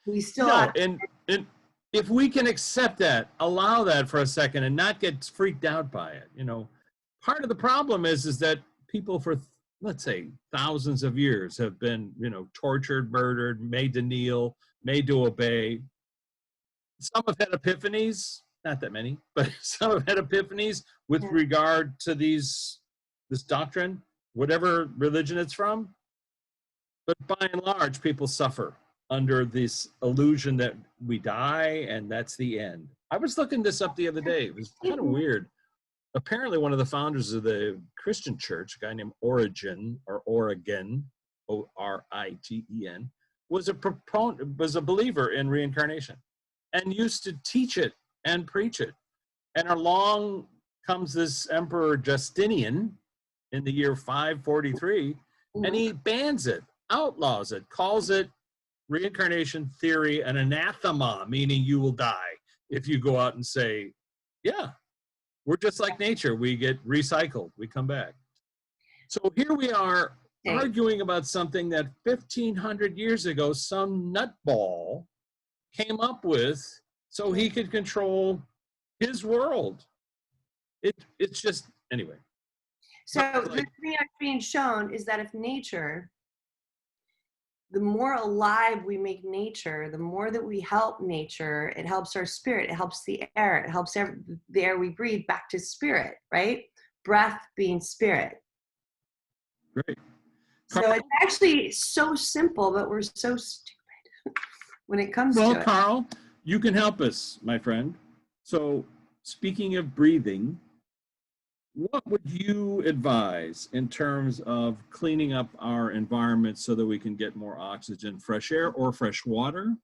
[SPEAKER 1] We still
[SPEAKER 2] No,
[SPEAKER 1] have,
[SPEAKER 2] and if we can accept that, allow that for a second and not get freaked out by it, you know, part of the problem is that people for, let's say, thousands of years have been, you know, tortured, murdered, made to kneel, made to obey. Some have had epiphanies, not that many, but some have had epiphanies with
[SPEAKER 1] Yeah.
[SPEAKER 2] regard to this doctrine, whatever religion it's from. But by and large, people suffer under this illusion that we die and that's the end. I was looking this up the other day. It was kind of weird. Apparently, one of the founders of the Christian church, a guy named Origen, or Origen, Oriten, was a believer in reincarnation and used to teach it and preach it. And along comes this Emperor Justinian in the year 543, and he bans it, outlaws it, calls it reincarnation theory an anathema, meaning you will die if you go out and say, yeah, we're just like nature. We get recycled. We come back. So here we are arguing about something that 1,500 years ago, some nutball came up with so he could control his world. It's just, anyway.
[SPEAKER 1] So the thing that's being shown is that if nature, the more alive we make nature, the more that we help nature, it helps our spirit, it helps the air, it helps the air we breathe back to spirit, right? Breath being spirit.
[SPEAKER 2] Great.
[SPEAKER 1] So it's actually so simple, but we're so stupid when it comes to it.
[SPEAKER 2] Well, Carl, you can help us, my friend. So speaking of breathing, What would you advise in terms of cleaning up our environment so that we can get more oxygen, fresh air or fresh water,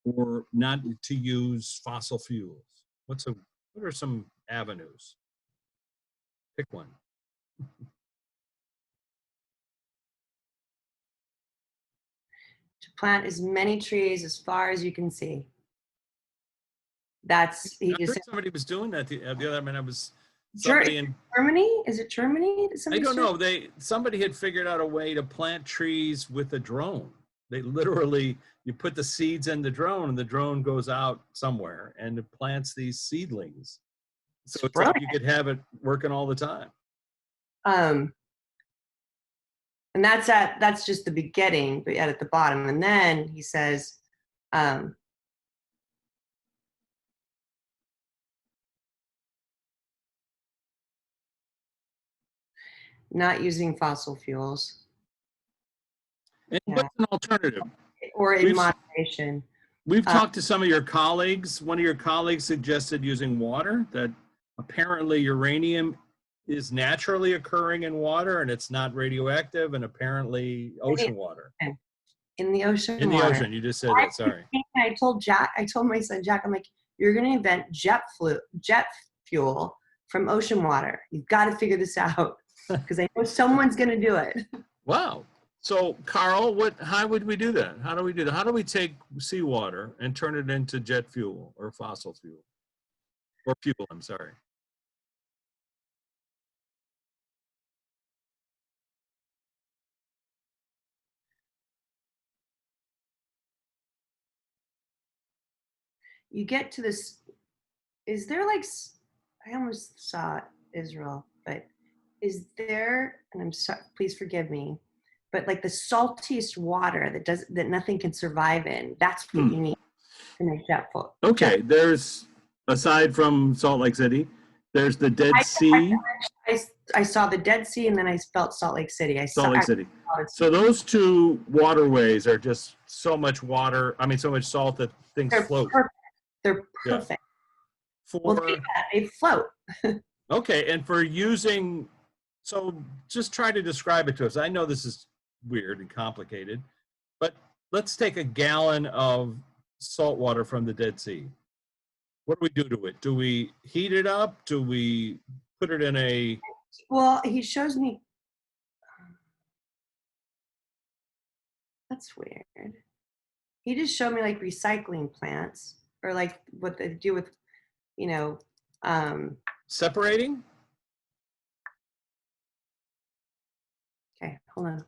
[SPEAKER 2] or not to use fossil fuels? What are some avenues? Pick one.
[SPEAKER 1] To plant as many trees as far as you can see. That's, he
[SPEAKER 2] I
[SPEAKER 1] just
[SPEAKER 2] heard
[SPEAKER 1] said,
[SPEAKER 2] somebody was doing that the other minute. I was somebody in,
[SPEAKER 1] Germany? Is it Germany? Did
[SPEAKER 2] I
[SPEAKER 1] somebody
[SPEAKER 2] don't
[SPEAKER 1] say?
[SPEAKER 2] know. Somebody had figured out a way to plant trees with a drone. They literally, you put the seeds in the drone and the drone goes out somewhere and it plants these seedlings. So it's like
[SPEAKER 1] Brilliant.
[SPEAKER 2] you could have it working all the time.
[SPEAKER 1] Um, and that's just the beginning, but yet at the bottom. And then he says, um, not using fossil fuels.
[SPEAKER 2] And
[SPEAKER 1] Yeah.
[SPEAKER 2] what's an alternative?
[SPEAKER 1] Or in
[SPEAKER 2] We've
[SPEAKER 1] moderation.
[SPEAKER 2] we've
[SPEAKER 1] Uh,
[SPEAKER 2] talked to some of your colleagues. One of your colleagues suggested using water, that apparently uranium is naturally occurring in water and it's not radioactive, and apparently ocean water.
[SPEAKER 1] in the ocean
[SPEAKER 2] In the
[SPEAKER 1] water.
[SPEAKER 2] ocean, you just said that, sorry.
[SPEAKER 1] I told my son Jack, I'm like, you're going to invent jet fuel from ocean water. You've got to figure this out because I know someone's going to do it.
[SPEAKER 2] Wow. So Carl, how would we do that? How do we do that? How do we take seawater and turn it into jet fuel or fossil fuel? Or fuel, I'm sorry.
[SPEAKER 1] You get to this, is there like, I almost saw Israel, but is there, and I'm sorry, please forgive me, but like the saltiest water that nothing can survive in, that's what you need to make jet fuel.
[SPEAKER 2] Okay, there's, aside from Salt Lake City, there's the Dead
[SPEAKER 1] I,
[SPEAKER 2] Sea,
[SPEAKER 1] I saw the Dead Sea and then I felt Salt Lake City.
[SPEAKER 2] Salt Lake City. So those two waterways are just so much water, I mean, so much salt that things
[SPEAKER 1] they're
[SPEAKER 2] float.
[SPEAKER 1] perfect. They're
[SPEAKER 2] Yeah.
[SPEAKER 1] perfect.
[SPEAKER 2] For,
[SPEAKER 1] Well, they float.
[SPEAKER 2] okay, and for using, so just try to describe it to us. I know this is weird and complicated, but let's take a gallon of salt water from the Dead Sea. What do we do to it? Do we heat it up? Do we put it in a...
[SPEAKER 1] Well, he shows me. That's weird. He just showed me like recycling plants or like what they do with, you know,
[SPEAKER 2] Separating?
[SPEAKER 1] okay, hold on.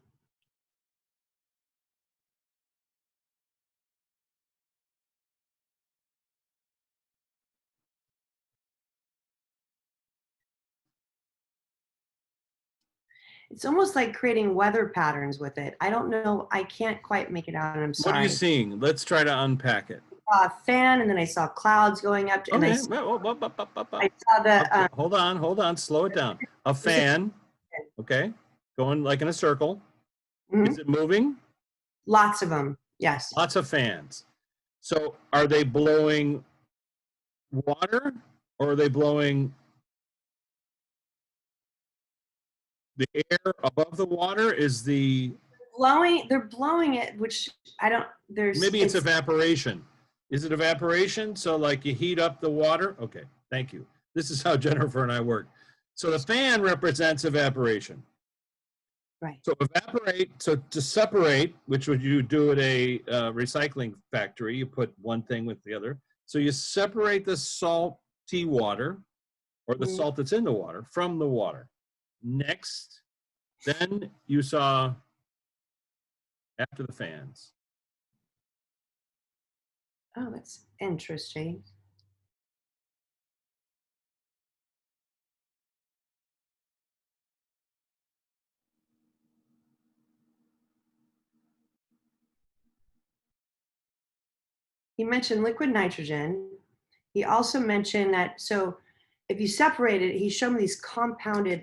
[SPEAKER 1] It's almost like creating weather patterns with it. I don't know. I can't quite make it out, and I'm
[SPEAKER 2] What are you
[SPEAKER 1] sorry.
[SPEAKER 2] seeing? Let's try to unpack it.
[SPEAKER 1] I saw a fan, and then I saw clouds going up, and
[SPEAKER 2] Okay.
[SPEAKER 1] I saw the.
[SPEAKER 2] Hold on, slow it down. A fan, okay, going like in a circle. Is it moving?
[SPEAKER 1] Lots of them. Yes.
[SPEAKER 2] Lots of fans. So are they blowing water or are they blowing the air above the water? Is the...
[SPEAKER 1] They're blowing it, which I don't.
[SPEAKER 2] Maybe it's evaporation. Is it evaporation? So like you heat up the water? Okay, thank you. This is how Jennifer and I work. So the fan represents evaporation.
[SPEAKER 1] Right.
[SPEAKER 2] So evaporate, so to separate, which would you do at a recycling factory, you put one thing with the other. So you separate the salty water or the salt that's in the water from the water. Next, then you saw after the fans.
[SPEAKER 1] Oh, that's interesting. He mentioned liquid nitrogen. He also mentioned that, so if you separate it, he showed me these compounded,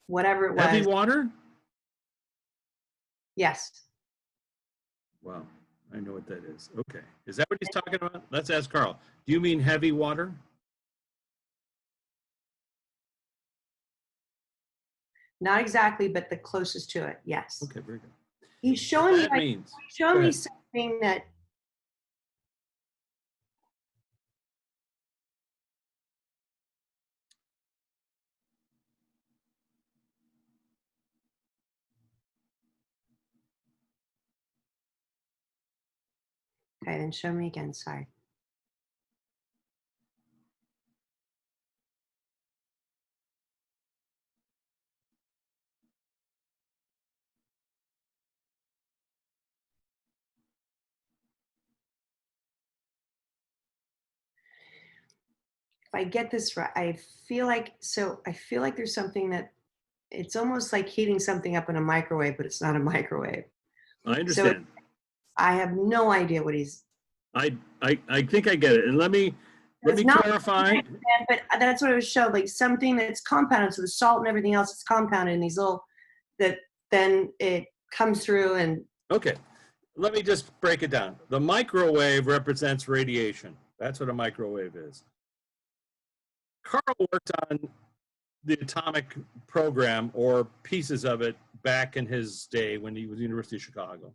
[SPEAKER 1] whatever it was.
[SPEAKER 2] Heavy water?
[SPEAKER 1] Yes.
[SPEAKER 2] Wow, I know what that is. Okay. Is that what he's talking about? Let's ask Carl. Do you mean heavy water?
[SPEAKER 1] Not exactly, but the closest to it. Yes.
[SPEAKER 2] Okay, very good.
[SPEAKER 1] He's
[SPEAKER 2] What
[SPEAKER 1] showing me
[SPEAKER 2] that
[SPEAKER 1] like
[SPEAKER 2] means.
[SPEAKER 1] showing
[SPEAKER 2] Go
[SPEAKER 1] me
[SPEAKER 2] ahead.
[SPEAKER 1] something that okay, then show me again. Sorry. If I get this right, I feel like there's something that it's almost like heating something up in a microwave, but it's not a microwave.
[SPEAKER 2] I
[SPEAKER 1] So
[SPEAKER 2] understand.
[SPEAKER 1] I have no idea what he's.
[SPEAKER 2] I think I get it. And let me
[SPEAKER 1] It's not,
[SPEAKER 2] clarify.
[SPEAKER 1] but that's what it was showed. Like something that's compounded, so the salt and everything else is compounded in these little that then it comes through and
[SPEAKER 2] Okay, let me just break it down. The microwave represents radiation. That's what a microwave is. Carl worked on the atomic program or pieces of it back in his day when he was at the University of Chicago.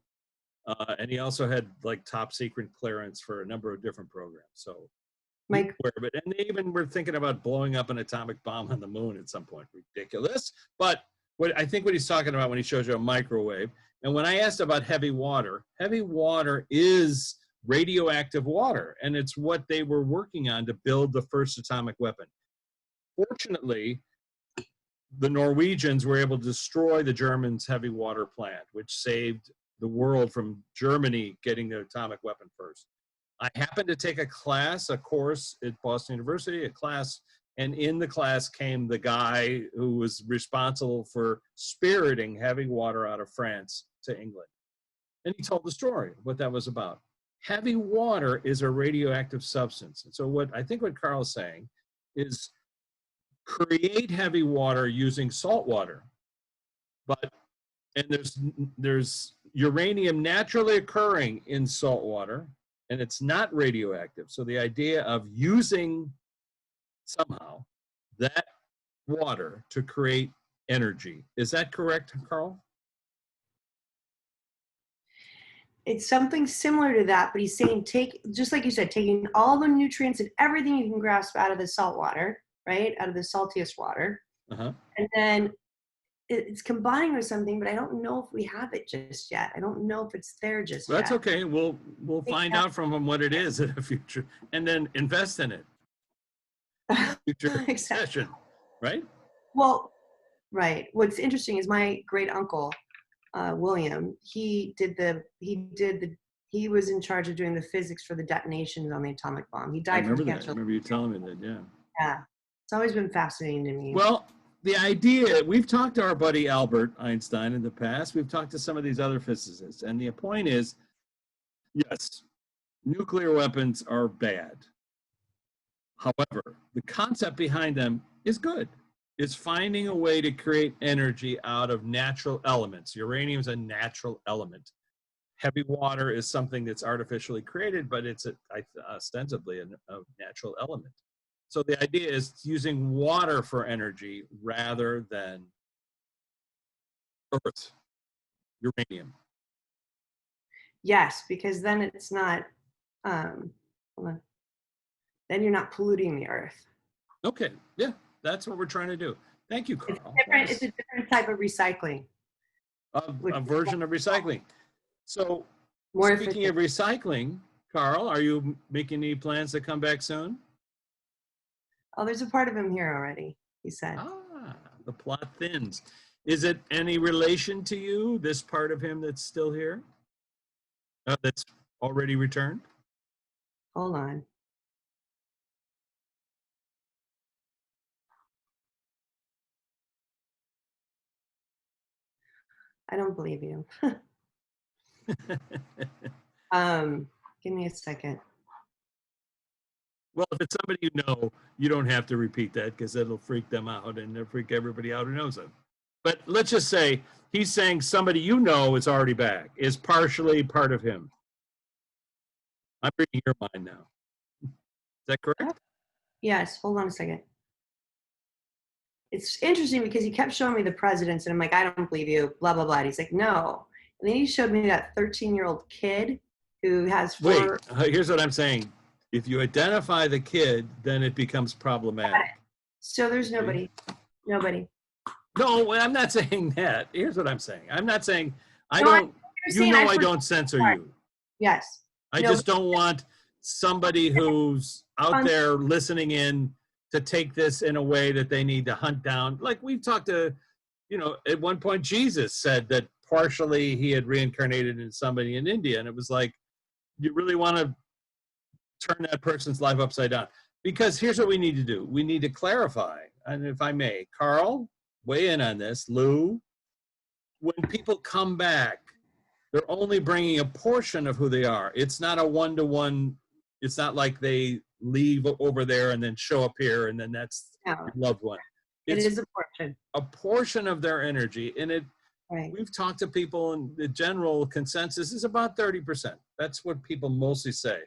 [SPEAKER 2] And he also had like top secret clearance for a number of different programs. So he's
[SPEAKER 1] like
[SPEAKER 2] aware of it. And they even were thinking about blowing up an atomic bomb on the moon at some point. Ridiculous. But what I think what he's talking about when he shows you a microwave, and when I asked about heavy water is radioactive water. And it's what they were working on to build the first atomic weapon. Fortunately, the Norwegians were able to destroy the Germans' heavy water plant, which saved the world from Germany getting the atomic weapon first. I happened to take a course at Boston University, and in the class came the guy who was responsible for spiriting heavy water out of France to England. And he told the story of what that was about. Heavy water is a radioactive substance. And so what Carl's saying is create heavy water using salt water. And there's uranium naturally occurring in salt water, and it's not radioactive. So the idea of using somehow that water to create energy, is that correct, Carl?
[SPEAKER 1] it's something similar to that, but he's saying just like you said, taking all the nutrients and everything you can grasp out of the salt water, right? Out of the saltiest water.
[SPEAKER 2] Uh-huh.
[SPEAKER 1] And then it's combining with something, but I don't know if we have it just yet. I don't know if it's there just
[SPEAKER 2] Well,
[SPEAKER 1] yet.
[SPEAKER 2] that's okay. We'll find out from him what it is in the future, and then invest in it. Future session, right?
[SPEAKER 1] Well, right. What's interesting is my great uncle, William. He was in charge of doing the physics for the detonations on the atomic bomb. He
[SPEAKER 2] I
[SPEAKER 1] died from
[SPEAKER 2] remember that. I
[SPEAKER 1] cancer.
[SPEAKER 2] remember you telling me that. Yeah.
[SPEAKER 1] Yeah, it's always been fascinating to me.
[SPEAKER 2] Well, the idea, we've talked to our buddy Albert Einstein in the past. We've talked to some of these other physicists. And the point is, yes, nuclear weapons are bad. However, the concept behind them is good. It's finding a way to create energy out of natural elements. Uranium is a natural element. Heavy water is something that's artificially created, but it's ostensibly a natural element. So the idea is using water for energy rather than earth, uranium.
[SPEAKER 1] Yes, because then it's not. Hold on. Then you're not polluting the earth.
[SPEAKER 2] Okay, yeah, that's what we're trying to do. Thank you, Carl.
[SPEAKER 1] It's a different type of recycling.
[SPEAKER 2] A version of recycling. So
[SPEAKER 1] More
[SPEAKER 2] speaking of recycling, Carl, are you making any plans to come back soon?
[SPEAKER 1] Oh, there's a part of him here already, he said.
[SPEAKER 2] Ah, the plot thins. Is it any relation to you, this part of him that's still here? That's already returned?
[SPEAKER 1] Hold on. I don't believe you. Give me a second.
[SPEAKER 2] Well, if it's somebody you know, you don't have to repeat that because it'll freak them out and it'll freak everybody out who knows it. But let's just say he's saying somebody you know is already back, is partially part of him. I'm reading your mind now. Is that correct?
[SPEAKER 1] Yes, hold on a second. it's interesting because he kept showing me the presidents, and I'm like, I don't believe you, blah, blah, blah. And he's like, no. And then he showed me that 13-year-old kid who has
[SPEAKER 2] Wait,
[SPEAKER 1] four.
[SPEAKER 2] here's what I'm saying. If you identify the kid, then it becomes problematic.
[SPEAKER 1] So there's
[SPEAKER 2] See?
[SPEAKER 1] nobody.
[SPEAKER 2] No, I'm not saying that. Here's what I'm saying. I'm not saying I
[SPEAKER 1] No, I
[SPEAKER 2] don't. You
[SPEAKER 1] understand.
[SPEAKER 2] know I don't censor you.
[SPEAKER 1] Yes.
[SPEAKER 2] I
[SPEAKER 1] No,
[SPEAKER 2] just don't want somebody who's out there listening in to take this in a way that they need to hunt down. Like we've talked to, at one point Jesus said that partially he had reincarnated in somebody in India, and it was like, you really want to turn that person's life upside down? Because here's what we need to do. We need to clarify, and if I may, Carl, weigh in on this. Lou, when people come back, they're only bringing a portion of who they are. It's not a one-to-one. It's not like they leave over there and then show up here and then that's your loved one.
[SPEAKER 1] it
[SPEAKER 2] It's
[SPEAKER 1] is a portion.
[SPEAKER 2] a portion of their energy. And
[SPEAKER 1] Right.
[SPEAKER 2] we've talked to people, and the general consensus is about 30%. That's what people mostly say.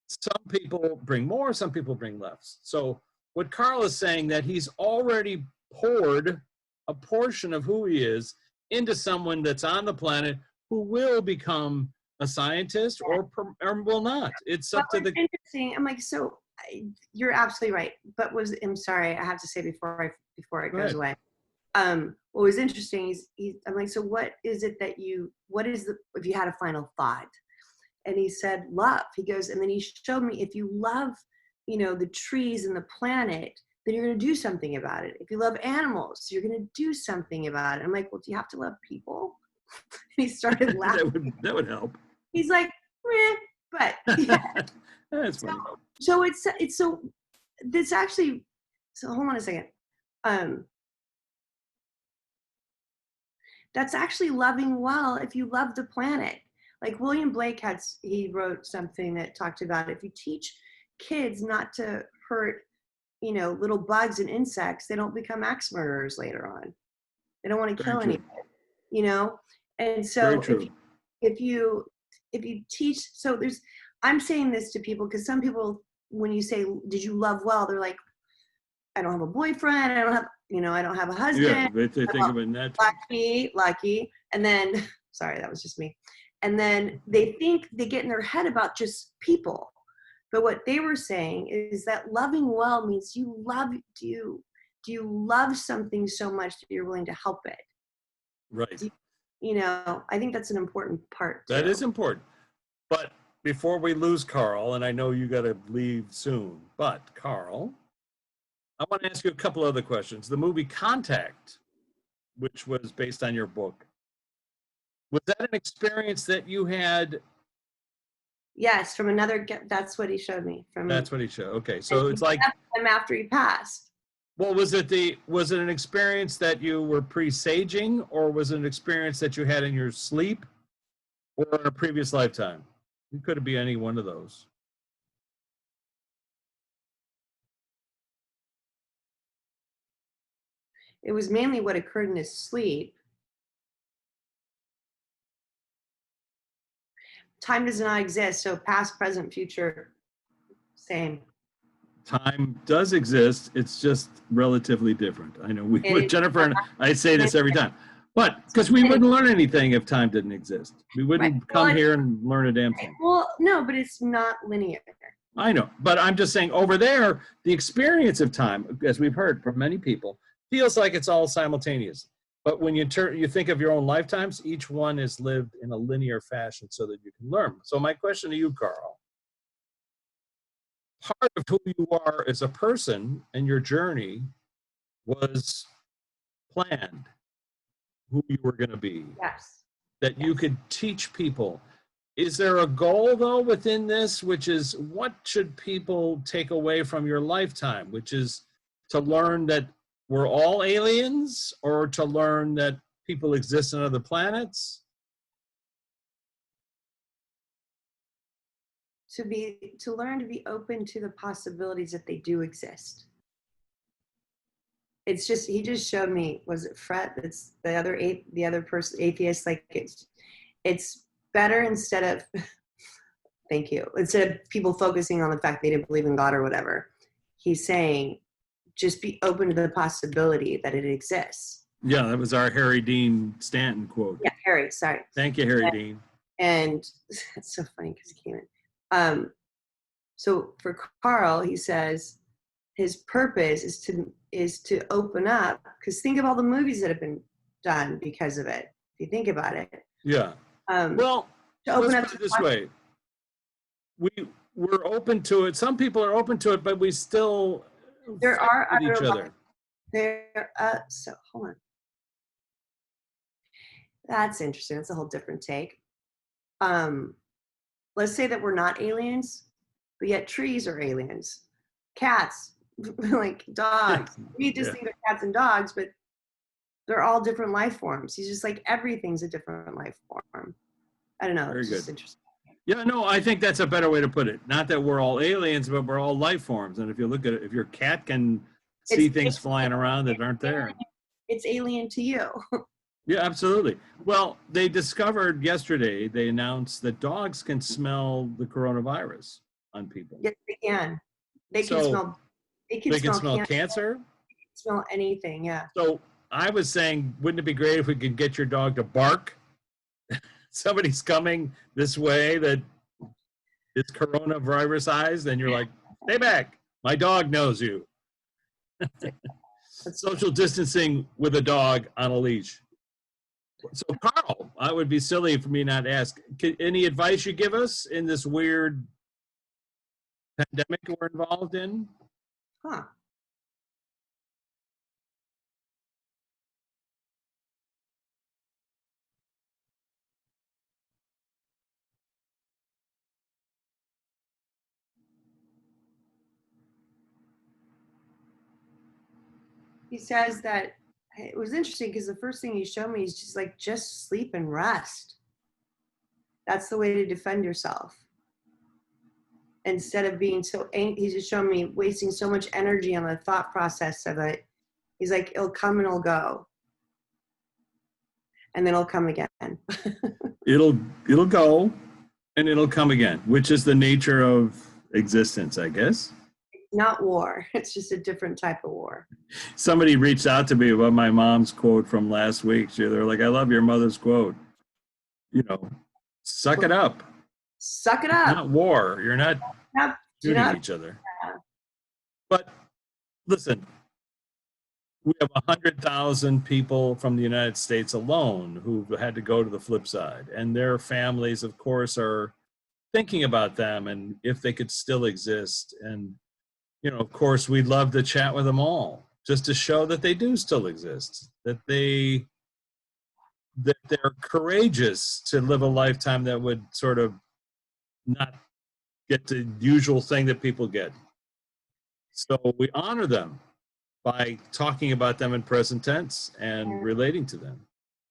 [SPEAKER 2] Some people bring more, some people bring less. So what Carl is saying, that he's already poured a portion of who he is into someone that's on the planet who will become a scientist or will not. It's up to the.
[SPEAKER 1] Interesting. I'm like, so you're absolutely right. But I'm sorry, I have to say before it goes away. What was interesting is I'm like, so what is it that if you had a final thought? And he said, love. He goes, and then he showed me, if you love, the trees and the planet, then you're going to do something about it. If you love animals, you're going to do something about it. I'm like, well, do you have to love people? And he started laughing.
[SPEAKER 2] that would help.
[SPEAKER 1] He's like, but yeah.
[SPEAKER 2] That's funny.
[SPEAKER 1] So this actually, so hold on a second. That's actually loving well if you love the planet. Like William Blake he wrote something that talked about if you teach kids not to hurt, little bugs and insects, they don't become axe murderers later on. They don't want to kill anyone, And so if you teach, so I'm saying this to people because some people, when you say, did you love well? They're like, I don't have a boyfriend. I don't have a husband.
[SPEAKER 2] Yeah, they think of it in that.
[SPEAKER 1] Lucky. And then, sorry, that was just me. And then they think they get in their head about just people. But what they were saying is that loving well means do you love something so much that you're willing to help it?
[SPEAKER 2] Right.
[SPEAKER 1] I think that's an important part.
[SPEAKER 2] That is important. But before we lose Carl, and I know you got to leave soon, but Carl, I want to ask you a couple other questions. The movie Contact, which was based on your book, was that an experience that you had?
[SPEAKER 1] Yes, from another. That's what he showed me.
[SPEAKER 2] That's what he showed. Okay, so it's like
[SPEAKER 1] him after he passed.
[SPEAKER 2] Well, was it an experience that you were presaging, or was it an experience that you had in your sleep, or in a previous lifetime? It could be any one of those.
[SPEAKER 1] It was mainly what occurred in his sleep. Time does not exist, so past, present, future, same.
[SPEAKER 2] Time does exist. It's just relatively different. I know Jennifer and I say this every time, but because we wouldn't learn anything if time didn't exist. We wouldn't come here and learn a damn thing.
[SPEAKER 1] Well, no, but it's not linear.
[SPEAKER 2] I know, but I'm just saying over there, the experience of time, as we've heard from many people, feels like it's all simultaneous. But when you think of your own lifetimes, each one is lived in a linear fashion so that you can learn. So my question to you, Carl, part of who you are as a person and your journey was planned, who you were going to be.
[SPEAKER 1] Yes.
[SPEAKER 2] That you could teach people. Is there a goal, though, within this, which is what should people take away from your lifetime, which is to learn that we're all aliens, or to learn that people exist on other planets?
[SPEAKER 1] To learn to be open to the possibilities that they do exist. It's just, he just showed me, was it Fred? It's the other person, atheist, like it's better instead of, thank you, instead of people focusing on the fact they didn't believe in God or whatever, he's saying, just be open to the possibility that it exists.
[SPEAKER 2] Yeah, that was our Harry Dean Stanton quote.
[SPEAKER 1] Yeah, Harry, sorry.
[SPEAKER 2] Thank you, Harry Dean.
[SPEAKER 1] And it's so funny because he came in. So for Carl, he says his purpose is to open up, because think of all the movies that have been done because of it. If you think about it.
[SPEAKER 2] Yeah.
[SPEAKER 1] Um,
[SPEAKER 2] Well,
[SPEAKER 1] to open
[SPEAKER 2] let's
[SPEAKER 1] up
[SPEAKER 2] put it this way. We're open to it. Some people are open to it, but we still
[SPEAKER 1] there
[SPEAKER 2] fight
[SPEAKER 1] are
[SPEAKER 2] with each
[SPEAKER 1] other
[SPEAKER 2] other.
[SPEAKER 1] there. So hold on. That's interesting. That's a whole different take. Let's say that we're not aliens, but yet trees are aliens. Cats, like dogs. We just
[SPEAKER 2] Yeah.
[SPEAKER 1] think they're cats and dogs, but they're all different life forms. He's just like everything's a different life form. I don't know.
[SPEAKER 2] Very
[SPEAKER 1] It's just
[SPEAKER 2] good.
[SPEAKER 1] interesting.
[SPEAKER 2] Yeah, no, I think that's a better way to put it. Not that we're all aliens, but we're all life forms. And if you look at it, if your cat can see things flying around that aren't there.
[SPEAKER 1] It's alien to you.
[SPEAKER 2] Yeah, absolutely. Well, they discovered yesterday, they announced that dogs can smell the coronavirus on people.
[SPEAKER 1] Yes, they can. They can
[SPEAKER 2] So
[SPEAKER 1] smell. They can
[SPEAKER 2] they can
[SPEAKER 1] smell
[SPEAKER 2] smell cancer.
[SPEAKER 1] They can smell anything. Yeah.
[SPEAKER 2] So I was saying, wouldn't it be great if we could get your dog to bark? Somebody's coming this way that is coronavirusized, and you're like, stay back. My dog knows you. Social distancing with a dog on a leash. So, Carl, I would be silly for me not to ask. Any advice you give us in this weird pandemic we're involved in?
[SPEAKER 1] Huh. He says that it was interesting because the first thing he showed me is just like, just sleep and rest. That's the way to defend yourself. Instead of being so angry, he's just showing me wasting so much energy on the thought process of it. He's like, it'll come and it'll go. And then it'll come again.
[SPEAKER 2] It'll go and it'll come again, which is the nature of existence, I guess.
[SPEAKER 1] Not war. It's just a different type of war.
[SPEAKER 2] Somebody reached out to me about my mom's quote from last week. They're like, I love your mother's quote. You know, suck it up.
[SPEAKER 1] Suck it
[SPEAKER 2] It's
[SPEAKER 1] up.
[SPEAKER 2] not war. You're not shooting each other. But listen, we have 100,000 people from the United States alone who've had to go to the flip side. And their families, of course, are thinking about them and if they could still exist. And, you know, of course, we'd love to chat with them all just to show that they do still exist, that they're courageous to live a lifetime that would sort of not get the usual thing that people get. So we honor them by talking about them in present tense and relating to them.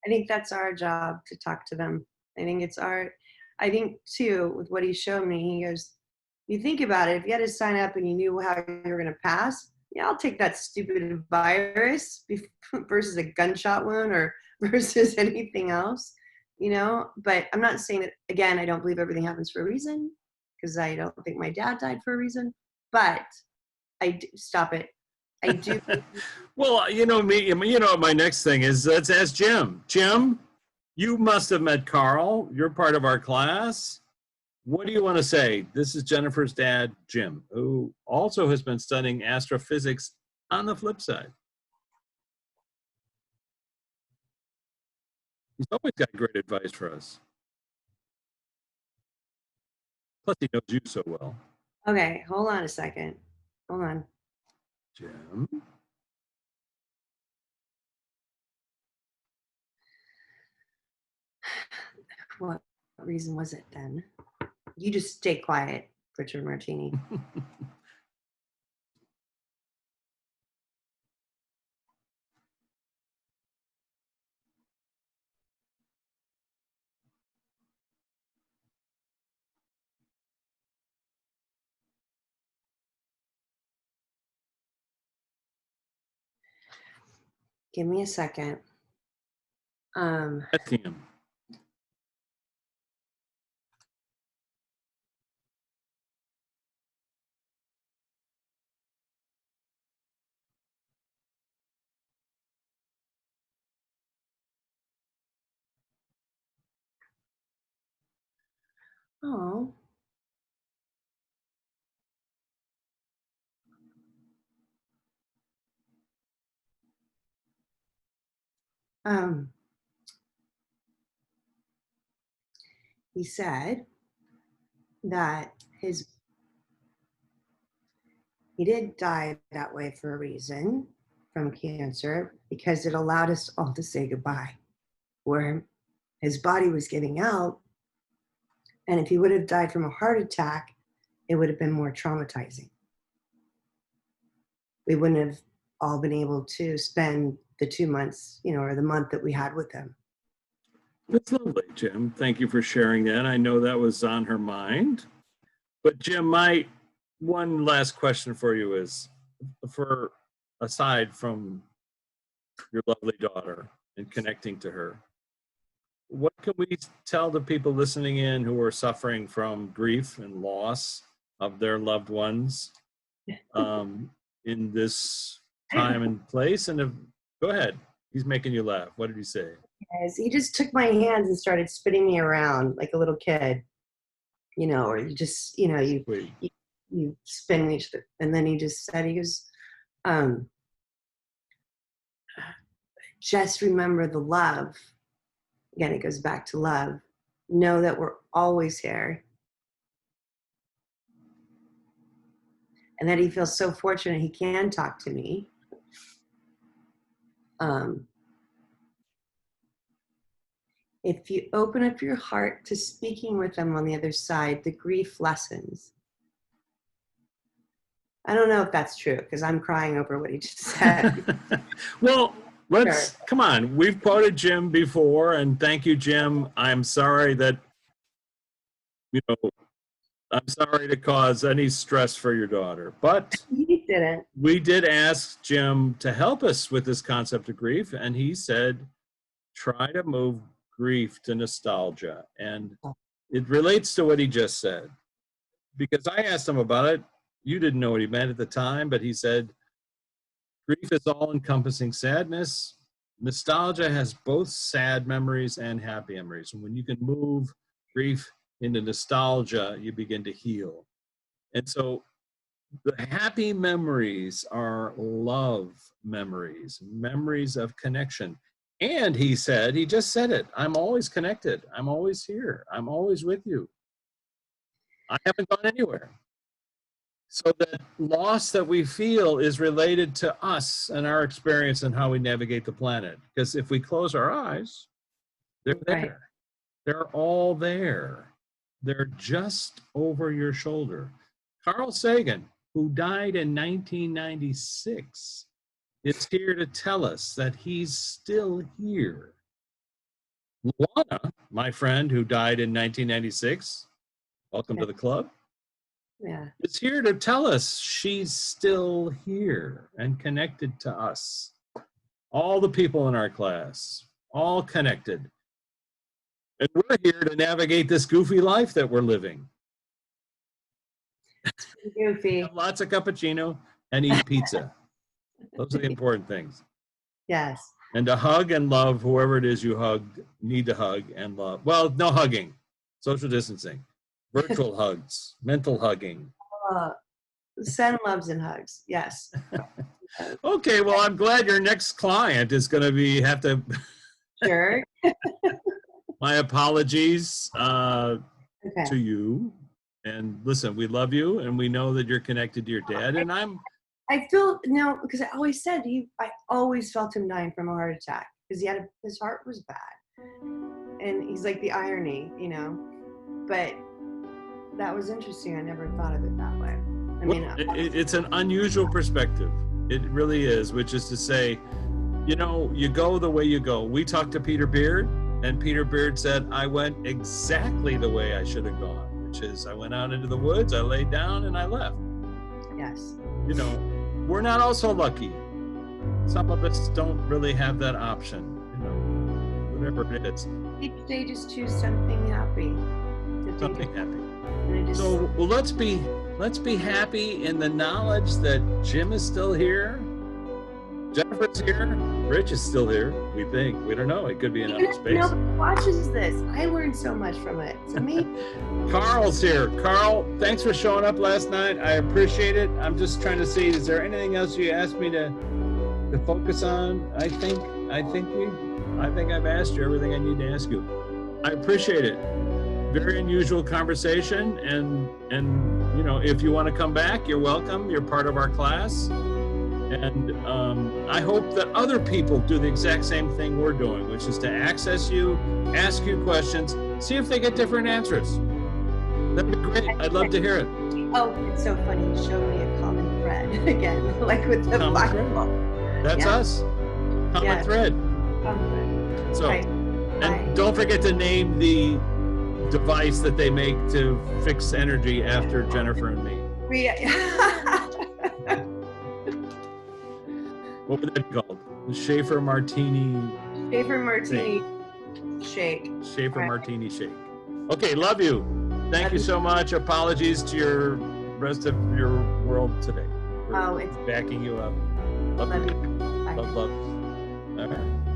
[SPEAKER 1] I think that's our job, to talk to them. I think too, with what he showed me, he goes, you think about it, if you had to sign up and you knew how you were going to pass, yeah, I'll take that stupid virus versus a gunshot wound or versus anything else, you know? But I'm not saying that, again, I don't believe everything happens for a reason, because I don't think my dad died for a reason, but stop it. I do.
[SPEAKER 2] Well, you know me. You know my next thing is, let's ask Jim. Jim, you must have met Carl. You're part of our class. What do you want to say? This is Jennifer's dad, Jim, who also has been studying astrophysics on the flip side. He's always got great advice for us. Plus, he knows you so well.
[SPEAKER 1] Okay, hold on a second. Hold on.
[SPEAKER 2] Jim.
[SPEAKER 1] What reason was it then? You just stay quiet, Richard Martini. Give me a second.
[SPEAKER 2] Asking him.
[SPEAKER 1] Oh. Um, he said that he did die that way for a reason, from cancer, because it allowed us all to say goodbye. Where his body was giving out, and if he would have died from a heart attack, it would have been more traumatizing. We wouldn't have all been able to spend the 2 months, or the month that we had with him.
[SPEAKER 2] That's lovely, Jim. Thank you for sharing that. I know that was on her mind. But Jim, my one last question for you is, for aside from your lovely daughter and connecting to her, what can we tell the people listening in who are suffering from grief and loss of their loved ones in this time and place? And go ahead. He's making you laugh. What did he say?
[SPEAKER 1] Yes, he just took my hands and started spinning me around like a little kid, or you just, you spin each, and then he just said, he goes, just remember the love. Again, it goes back to love. Know that we're always here. And that he feels so fortunate he can talk to me. If you open up your heart to speaking with them on the other side, the grief lessens. I don't know if that's true, because I'm crying over what he just said.
[SPEAKER 2] Well, come on. We've quoted Jim before, and thank you, Jim. I'm sorry that, I'm sorry to cause any stress for your daughter, but
[SPEAKER 1] he didn't.
[SPEAKER 2] We did ask Jim to help us with this concept of grief, and he said, try to move grief to nostalgia. And it relates to what he just said, because I asked him about it. You didn't know what he meant at the time, but he said, grief is all-encompassing sadness. Nostalgia has both sad memories and happy memories. And when you can move grief into nostalgia, you begin to heal. And so the happy memories are love memories, memories of connection. And he said, he just said it, I'm always connected. I'm always here. I'm always with you. I haven't gone anywhere. So that loss that we feel is related to us and our experience and how we navigate the planet. Because if we close our eyes, they're there. Right. They're all there. They're just over your shoulder. Carl Sagan, who died in 1996, is here to tell us that he's still here. Luana, my friend who died in 1996, welcome to the club.
[SPEAKER 1] Yeah.
[SPEAKER 2] Is here to tell us she's still here and connected to us. All the people in our class, all connected. And we're here to navigate this goofy life that we're living.
[SPEAKER 1] Goofy.
[SPEAKER 2] Have lots of cappuccino and eat pizza. Those are the important things.
[SPEAKER 1] Yes.
[SPEAKER 2] And to hug and love whoever it is you need to hug and love. Well, no hugging, social distancing. Virtual hugs, mental hugging.
[SPEAKER 1] Send loves and hugs. Yes.
[SPEAKER 2] Okay, well, I'm glad your next client is going to have to.
[SPEAKER 1] Sure.
[SPEAKER 2] My apologies to you. And listen, we love you, and we know that you're connected to your dad. And
[SPEAKER 1] I feel because I always said I always felt him dying from a heart attack because his heart was bad, and he's like the irony, But that was interesting. I never thought of it that way. I mean,
[SPEAKER 2] it's an unusual perspective. It really is, which is to say, you go the way you go. We talked to Peter Beard, and Peter Beard said, I went exactly the way I should have gone, which is I went out into the woods, I laid down, and I left.
[SPEAKER 1] Yes.
[SPEAKER 2] We're not also lucky. Some of us don't really have that option, whatever it is.
[SPEAKER 1] Each day just choose something happy.
[SPEAKER 2] Something happy. So let's be happy in the knowledge that Jim is still here. Jennifer's here. Rich is still here, we think. We don't know. It could be in outer space.
[SPEAKER 1] Nobody watches this. I learned so much from it. It's amazing.
[SPEAKER 2] Carl's here. Carl, thanks for showing up last night. I appreciate it. I'm just trying to see, is there anything else you asked me to focus on? I think I've asked you everything I need to ask you. I appreciate it. Very unusual conversation, and you know, if you want to come back, you're welcome. You're part of our class. And I hope that other people do the exact same thing we're doing, which is to access you, ask you questions, see if they get different answers. That'd be great. I'd love to hear it.
[SPEAKER 1] Oh, it's so funny. You showed me a common thread again, like with the
[SPEAKER 2] Common
[SPEAKER 1] Bible.
[SPEAKER 2] That's us. Common
[SPEAKER 1] Yeah.
[SPEAKER 2] thread.
[SPEAKER 1] Common thread.
[SPEAKER 2] So,
[SPEAKER 1] Right.
[SPEAKER 2] and don't forget to name the device that they make to fix energy after Jennifer and me. What would that be called? The Schaefer Martini.
[SPEAKER 1] Schaefer Martini shake.
[SPEAKER 2] Schaefer
[SPEAKER 1] Right.
[SPEAKER 2] Martini shake. Okay, love you. Thank
[SPEAKER 1] Love
[SPEAKER 2] you
[SPEAKER 1] you.
[SPEAKER 2] so much. Apologies to your rest of your world today. We're
[SPEAKER 1] Oh, it's
[SPEAKER 2] backing you up. Love
[SPEAKER 1] love
[SPEAKER 2] you.
[SPEAKER 1] you. Bye.
[SPEAKER 2] Love. All right.